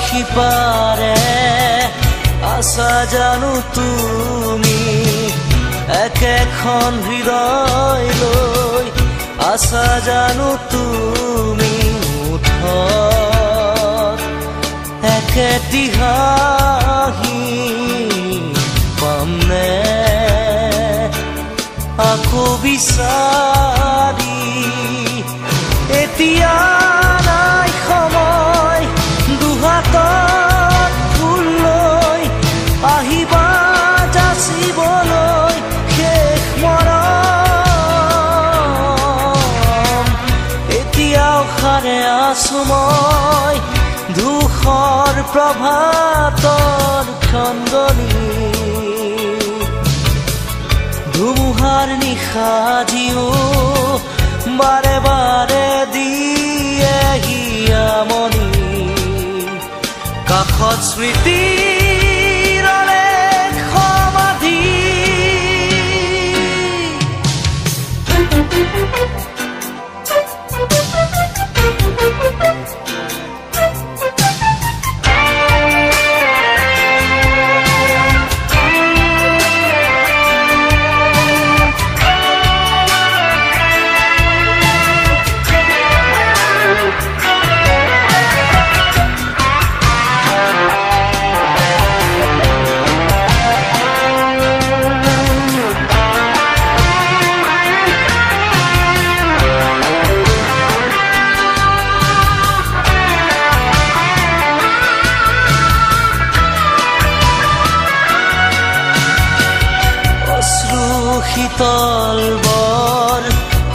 সিপাৰে আছা জানো তুমি একেখন হৃদয় লৈ আছা জানো তুমি মুঠত একেটি হাঁহি পামনে আকৌ বিচাৰি এতিয়া নাই সময় দুহাতত ফুল লৈ আহিবা যাচিবলৈ শেষ মৰম এতিয়াও সাৰে আছো মই ধূসৰ প্ৰভাতৰ খন্দনি ধুমুহাৰ নিশা জিও বাৰে বাৰে দি আহি আমনি কাষত স্মৃতিৰ অনেক সমাধি শীতল বৰ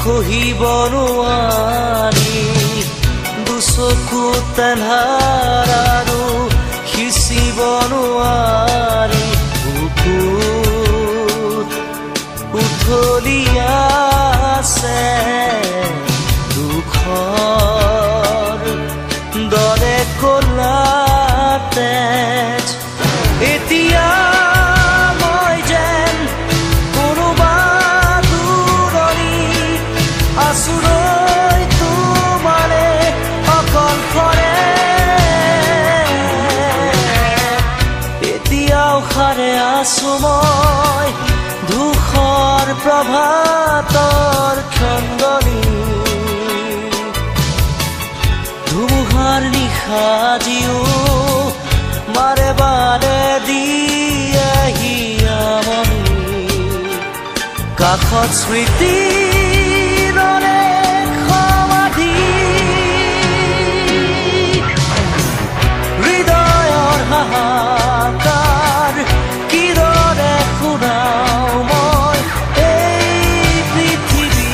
সহিব নোৱাৰি দুচকু তেন্ধাৰ আৰু সিঁচিব নোৱাৰি বুকুত উঠলি আছে দুখৰ দৰে ক'লা তেজ এতিয়া আছুৰৈ তোমাৰে অকল কৰে এতিয়াও সাৰে আছো মই ধূসৰ প্ৰভাতৰ খন্দনি ধুমুহাৰ নিশা জিও বাৰে বাৰে দি আহি আমনি কাষত স্মৃতি হৃদয়ৰ হাহাকাৰ কিদৰে শুনাও মই এই পৃথিৱী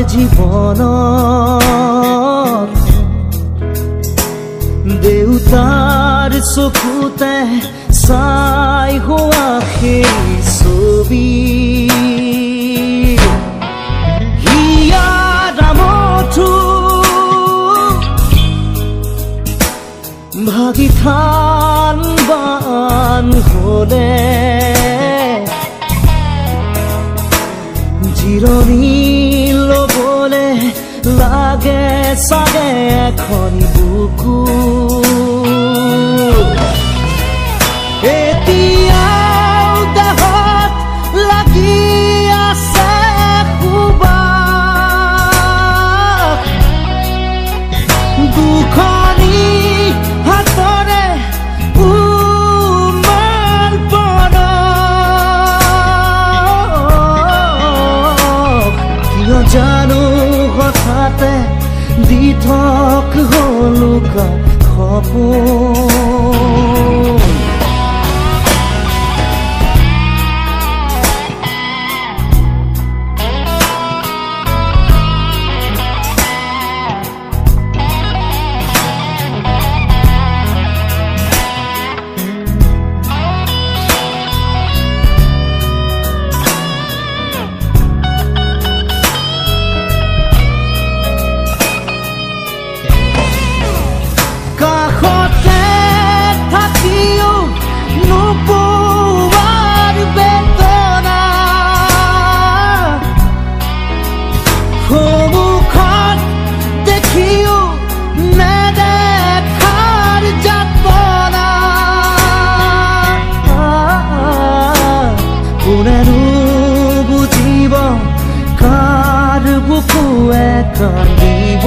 জীৱনত দেউতাৰ চকুতে চাই হোৱা সেই ছবি হিয়াৰামঠু ভাগি খান বান হলে জিৰণি লবলে লাগে চাগে এখন বুকু এতিয়াও দেহত লাগি আছে সুবাস দুখনি হাতৰে উমাল কিয় জানো হঠাতে দি থক হলুকা সপোন কান্দিব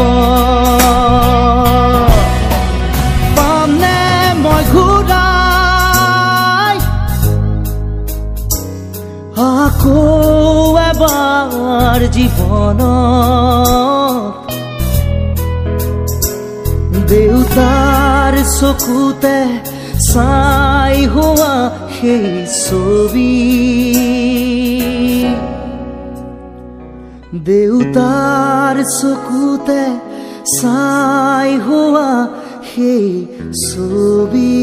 পামনে মই ঘূৰাই আকৌ এবাৰ জীৱনত দেউতাৰ চকুতে চাই হোৱা সেই ছবি দেউতাৰ চকুতে চাই হোৱা সেই ছবি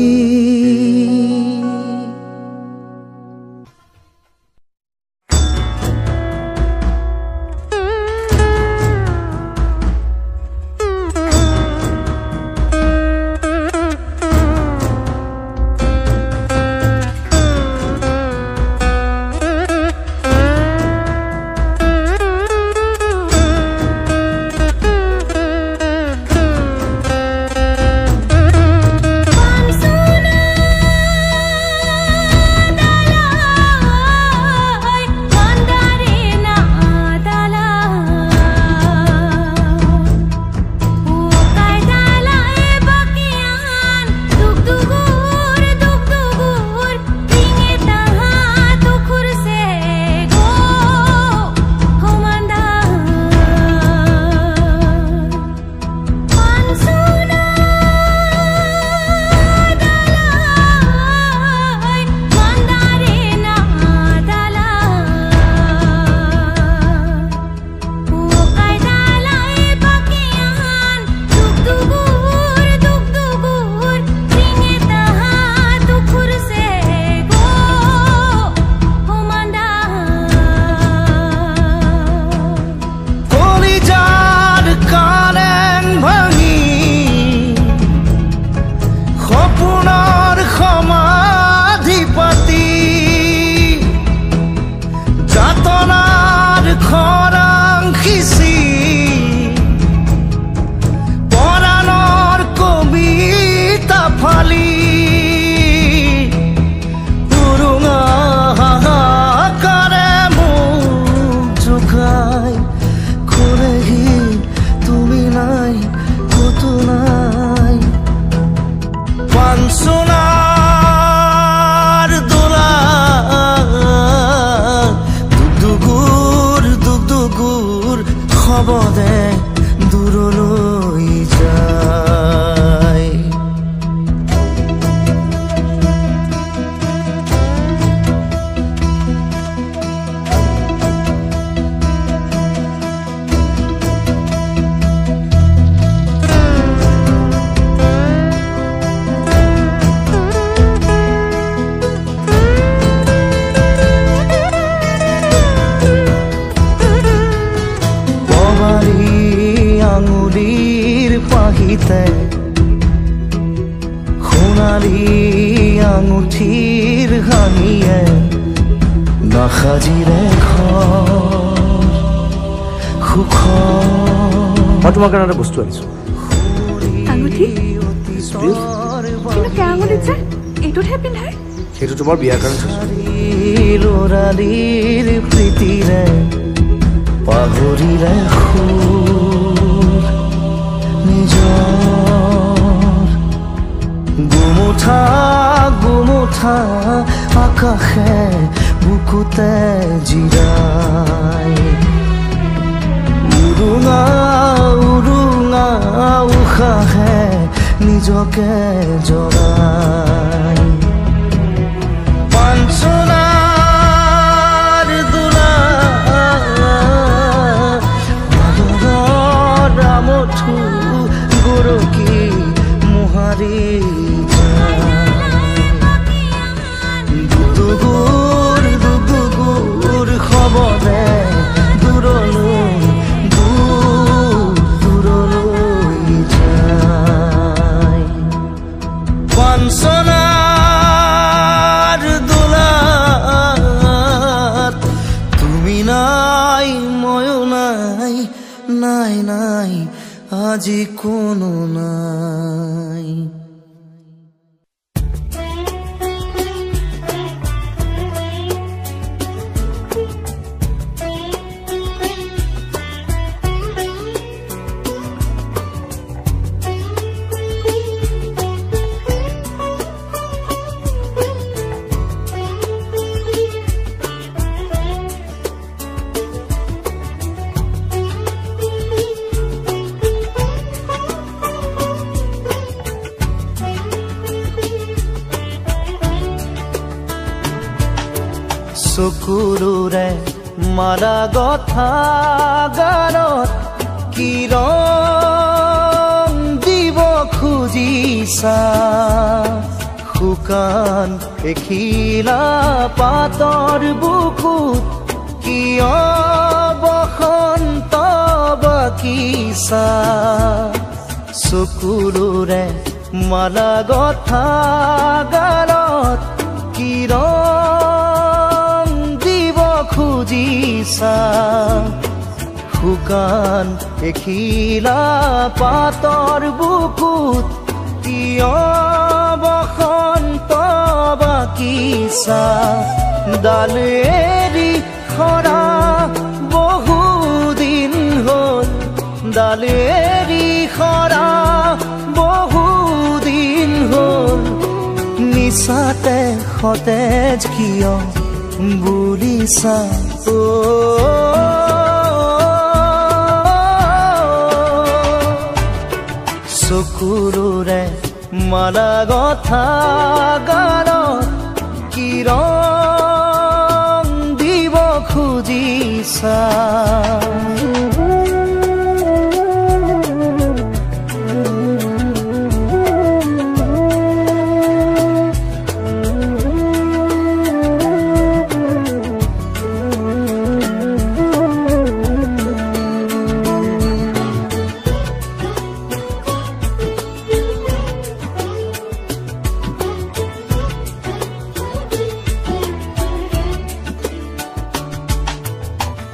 ৰাখিছি পৰাণৰ কবিতা ফালি উৰুঙা হাহাকাৰে মোক জোকাই কৰেহি তুমি নাই কতো নাই পাঞ্চনাৰ দোলা দুগুৰ খবদে দূৰলৈ যায় আঙুলিৰ পাহিতে সোণালী আঙুঠিৰ হাঁহিয়ে নাসাজিৰে সুখ মই তোমাৰ কাৰণে এটা বস্তু আনিছো আঙুঠি কিন্তু কেয়া আঙুলিত যে এইটোতহে পিন্ধাই সেইটো তোমাৰ বিয়াৰ কাৰণে থৈছো ল'ৰালিৰ প্ৰীতিৰে পাহৰিলে গুমুঠা আকাশে বুকুতে জিৰাই উৰুঙা উশাহে নিজকে জৰাই পাঞ্চনাৰ দোলা ৰামঠু গৰকী মোহাৰি দুগুৰ খবৰে দূৰলৈ যায় পাঞ্চনাৰ দোলাত তুমি নাই ময়ো নাই নাই নাই আজি কোনো নাই চকুৰে মাৰা গথা গানত কি ৰং দিব খুজিছা শুকান এখিলা পাতৰ বুকুত কিয় বসন্ত বাকিছা চকুৰে মাৰা গথা গানত কি খুজিছা শুকান এখিলা পাতৰ বুকুত কিয় বসন্ত বাকিছা ডাল এৰি খৰা বহুদিন হ'ল ডাল এৰি খৰা বহুদিন হ'ল নিচাতে সতেজ কিয় বুলিছা চকুৰে মাৰা গথা গানত কি ৰং দিব খুজিছা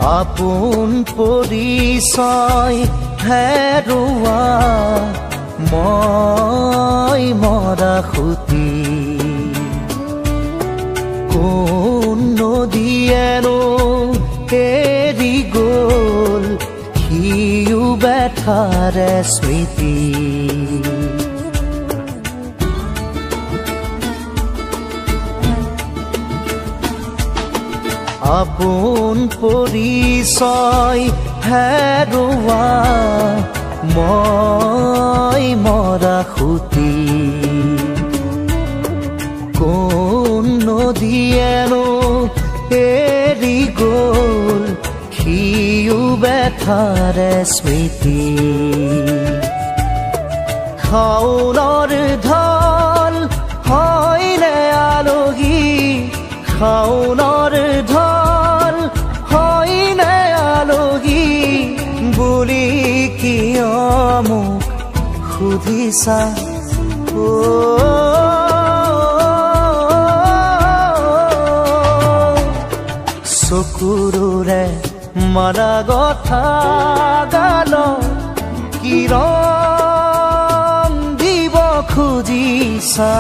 আপোন পৰিচয় হেৰুৱা মই মৰা খুটি কোন নদীয়েনো এৰি গ'ল সিও বেঠাৰে স্মৃতি আপোন পৰিচয় হেৰুৱা মই মৰা খুটি কোন নদীয়েনো এৰি গ'ল সিও বেঠাৰে স্মৃতি খাউনৰ ঢল হয়নে আলহী খাউনৰ ঢল হয়নে আলহী বুলি কিয় মোক সুধিছা চকুৰে মাৰা কথা গাল কিৰণ দিব খুজিছা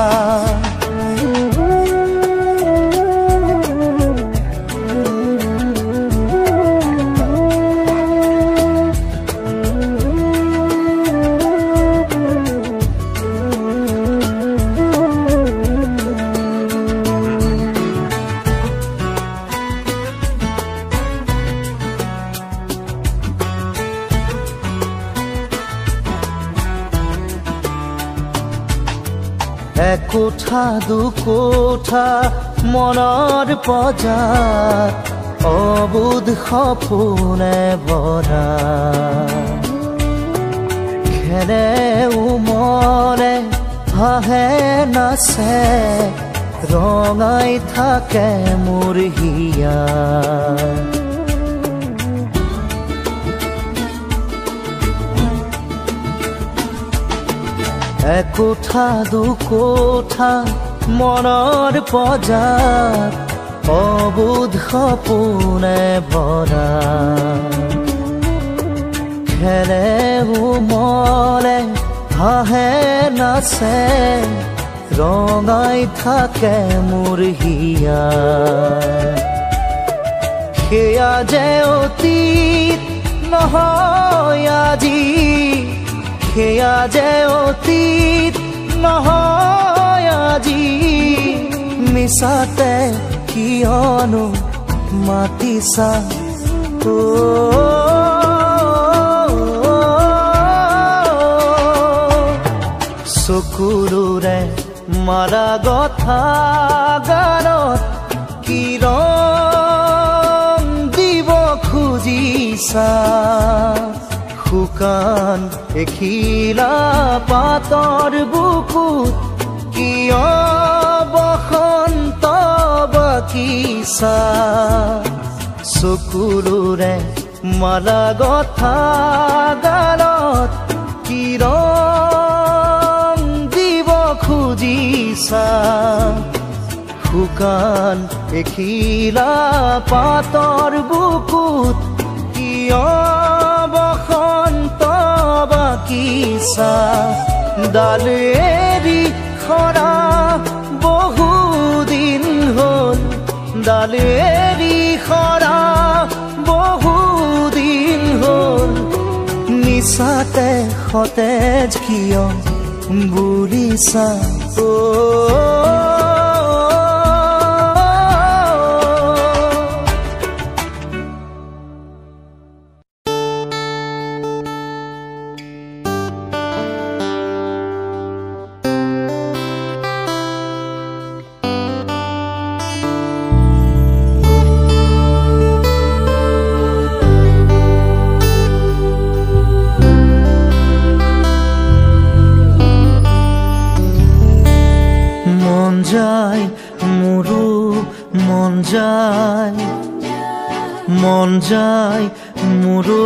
একোঠা দুকোঠা মনৰ পজাত অবুধ সপোনে ভৰা খেৰে উমলে হাঁহে নাচে ৰঙাই থাকে মোৰ হিয়া একোঠা দুকোঠা মনৰ পজাত অবুধ সপোনে ভৰা খেৰে উমলে হাঁহে নাচে ৰঙাই থাকে মোৰ হিয়া সেয়া যে অতীত নহয় আজি সেয়া যে অতীত নহয় আজি মিছাতে কিয়নো মাতিছা চকুৰে মাৰা কথা গানত কিৰণ দিব খুজিছা শুকান এখিলা পাতৰ বুকুত কিয় বসন্ত বাকিছা চকুৰে মাৰা কথা গালত কিৰণ দিব খুজিছা শুকান এখিলা পাতৰ বুকুত কিয় বসন্ত বাকিছা ডাল এৰি সৰা বহুদিন হ'ল ডাল এৰি সৰা বহুদিন হ'ল নিচাতে সতেজ কিয় বুলিছা মন যায় মোৰো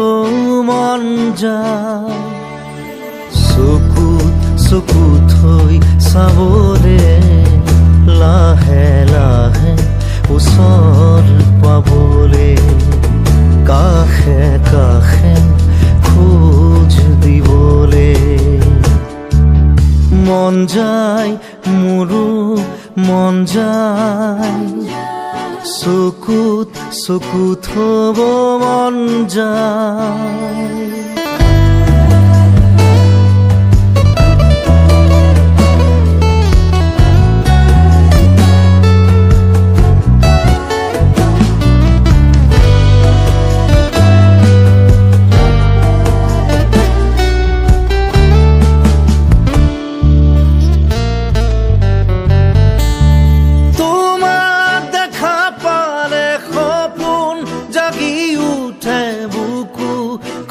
মন যায় চকুত চকু থৈ চাবৰে লাহে লাহে ওচৰ পাবলে চকু থব মন যায়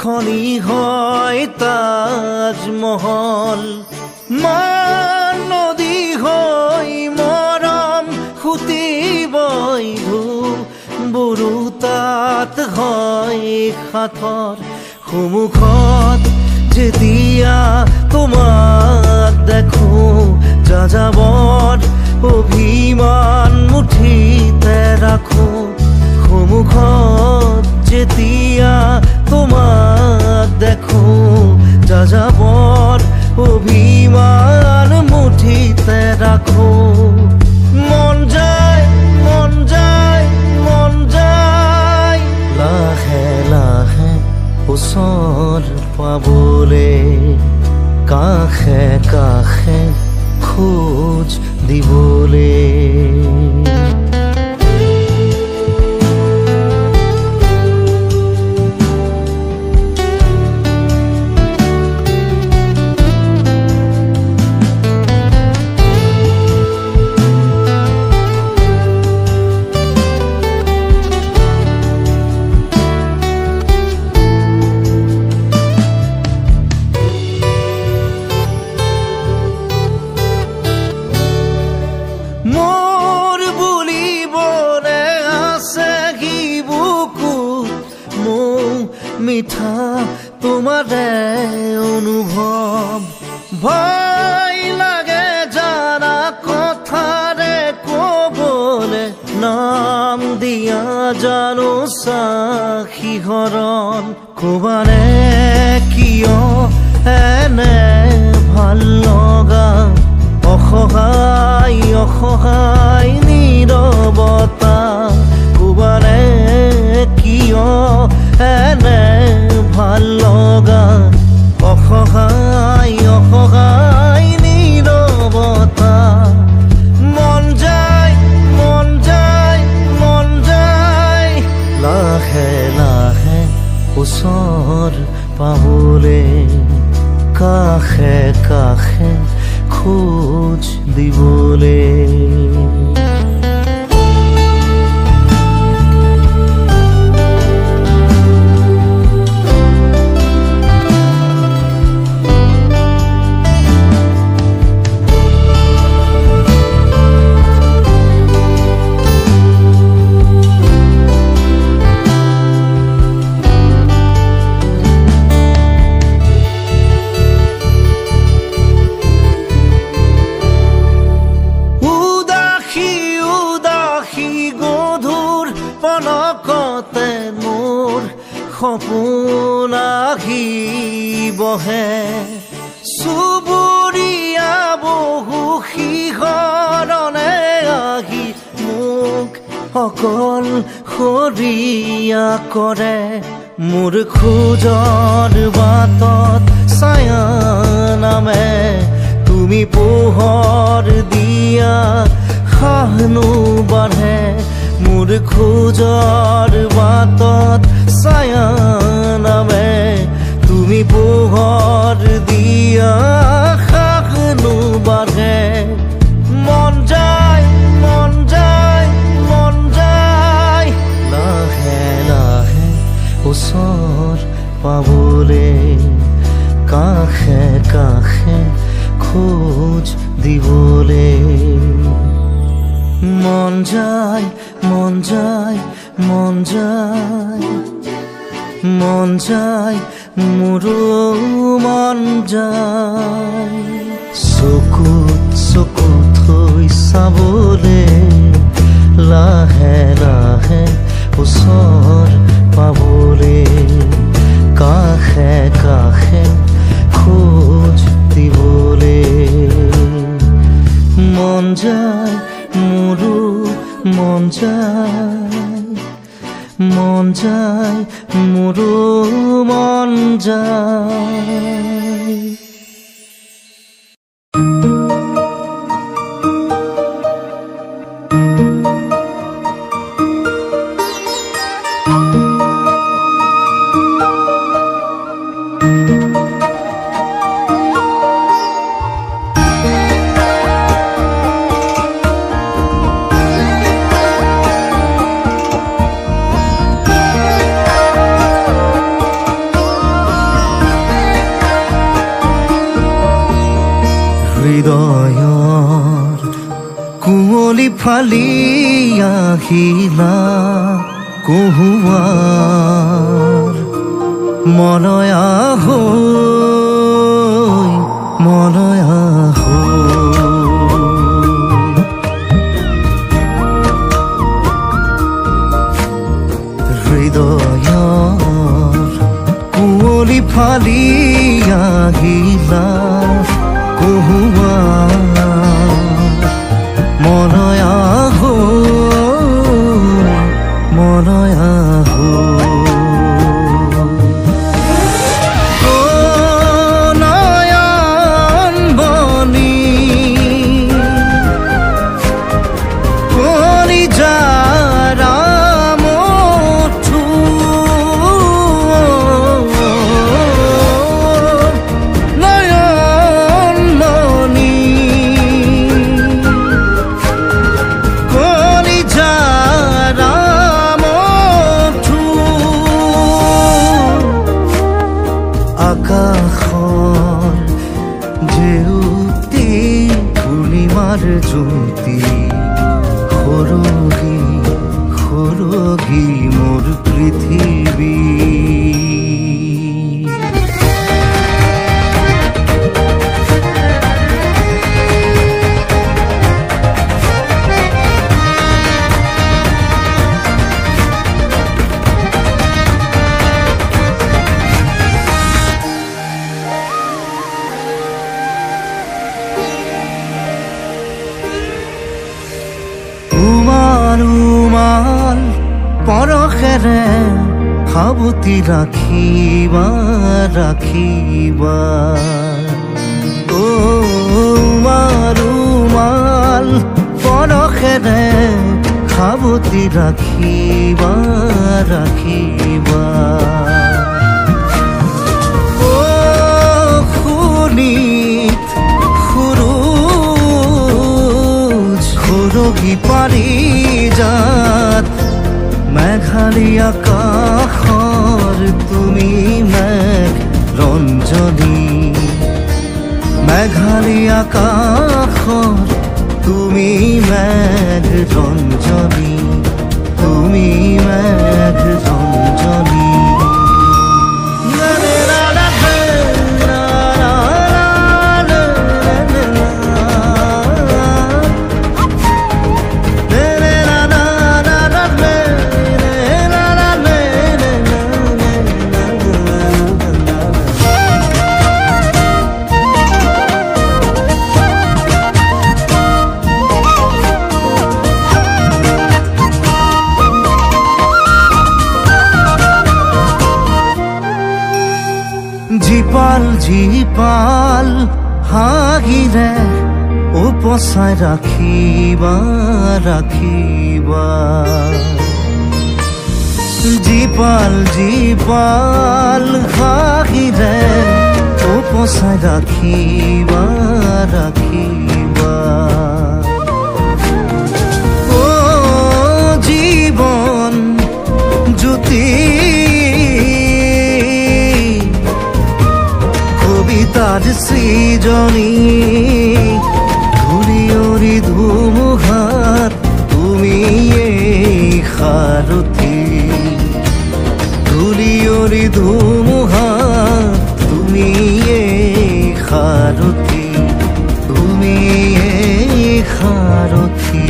খনি হয় তাজমহল মান নদী হৈ মৰম খুটিবই বুৰু তাত হয় সাঁথৰ সন্মুখত যেতিয়া তোমাক দেখো যাযাবৰ অভিমান মুঠিতে ৰাখো সন্মুখত যেতিয়া তোমাক দেখো যাযাবৰ অভিমান মুঠিতে ৰাখো মন যায় মন যায় মন যায় লাহে লাহে ওচৰ পাবলে কাষে কাষে খোজ দিবলে মোৰ বুলিবলে আছে কি বুকুত মোৰ মিঠা তোমাৰে অনুভৱ ভয় লাগে জানা কথাৰে ক'বলে নাম দিয়া জানো শিহৰণ ক'বানে কিয় এনে ভাল লগা অসহায় অসহায় নীৰৱতা ক'বানে কিয় এনে ভাল লগা অসহায় অসহায় নীৰৱতা মন যায় মন যায় মন যায় লাহে লাহে ওচৰ পাবলে কাষে কাষে খোজ দিবলে সপোন আহি বহে চুবুৰীয়া বহু শিহৰণে আহি মোক অকল সৰীয়া কৰে মোৰ খোজৰ বাটত ছায়া নামে তুমি পোহৰ দিয়া সাহনো বাঢ়ে মোৰ খোজৰ বাটত ছায়া নামে তুমি পোহৰ দিয়া সাহনো বাঢ়ে মন যায় মন যায় মন যায় লাহে লাহে ওচৰ পাবলে কাষে কাষে খোজ দিবলে মন যায় মন যায় মন যায় মন যায় মোৰো মন যায় চকুত চকুত থৈ চাবলে লাহে লাহে ওচৰ পাবলে কাষে কাষে খোজ দিবলে মন যায় মোৰো মন যায় মন যায় মোৰো মন যায় হৃদয়ৰ কুঁৱলী ফালি আহিলা কহুৱাৰ মলয়া হৈ মলয়া হৃদয়ৰ কুঁৱলী ফালি আহিলা মনয়া হো মনয়া হো নয়ন বনি কলিজাৰা মুঠু আকাশৰ জেউতি পূৰ্ণিমাৰ জ্যোতি সৰগী সৰগী মোৰ পৃথিৱী ৰুমাল পৰশেৰে সাৱটি ৰাখিবা ৰাখিবা ৰুমাল পৰশেৰে সাৱটি ৰাখিবা ৰাখিবা শুনিত সৰগী পাৰি যাত মেঘালী আকাশৰ তুমি মেঘ ৰঞ্জনী মেঘালী আকাশৰ তুমি মেঘ ৰঞ্জনী তুমি মেঘ ৰঞ্জনী জীপাল জীপাল হাগিৰে উপচাই ৰাখিবা ৰাখিবা জীপাল জীপাল হাগিৰে উপচাই ৰাখিবা ৰাখিবা জীৱন জ্যোতি কবিতাৰ সৃজনী ধূলিয়ৰি ধুমুহাত তুমিয়েই সাৰথি ধূলিয়ৰি ধুমুহাত তুমিয়েই সাৰথি তুমিয়েই সাৰথি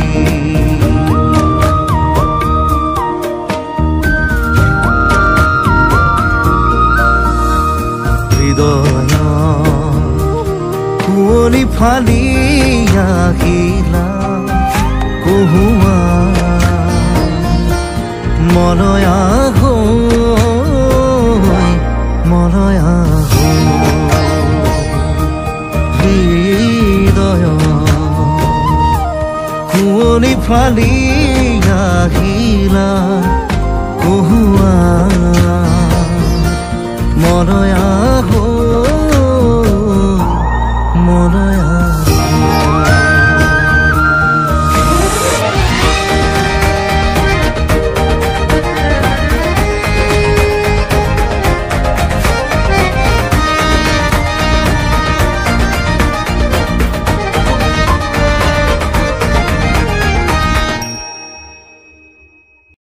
কুঁৱলী ফালি আহিলা কহুৱাৰ মলয়া হৈ মলয়া হৃদয় কুঁৱলী ফালি আহিলা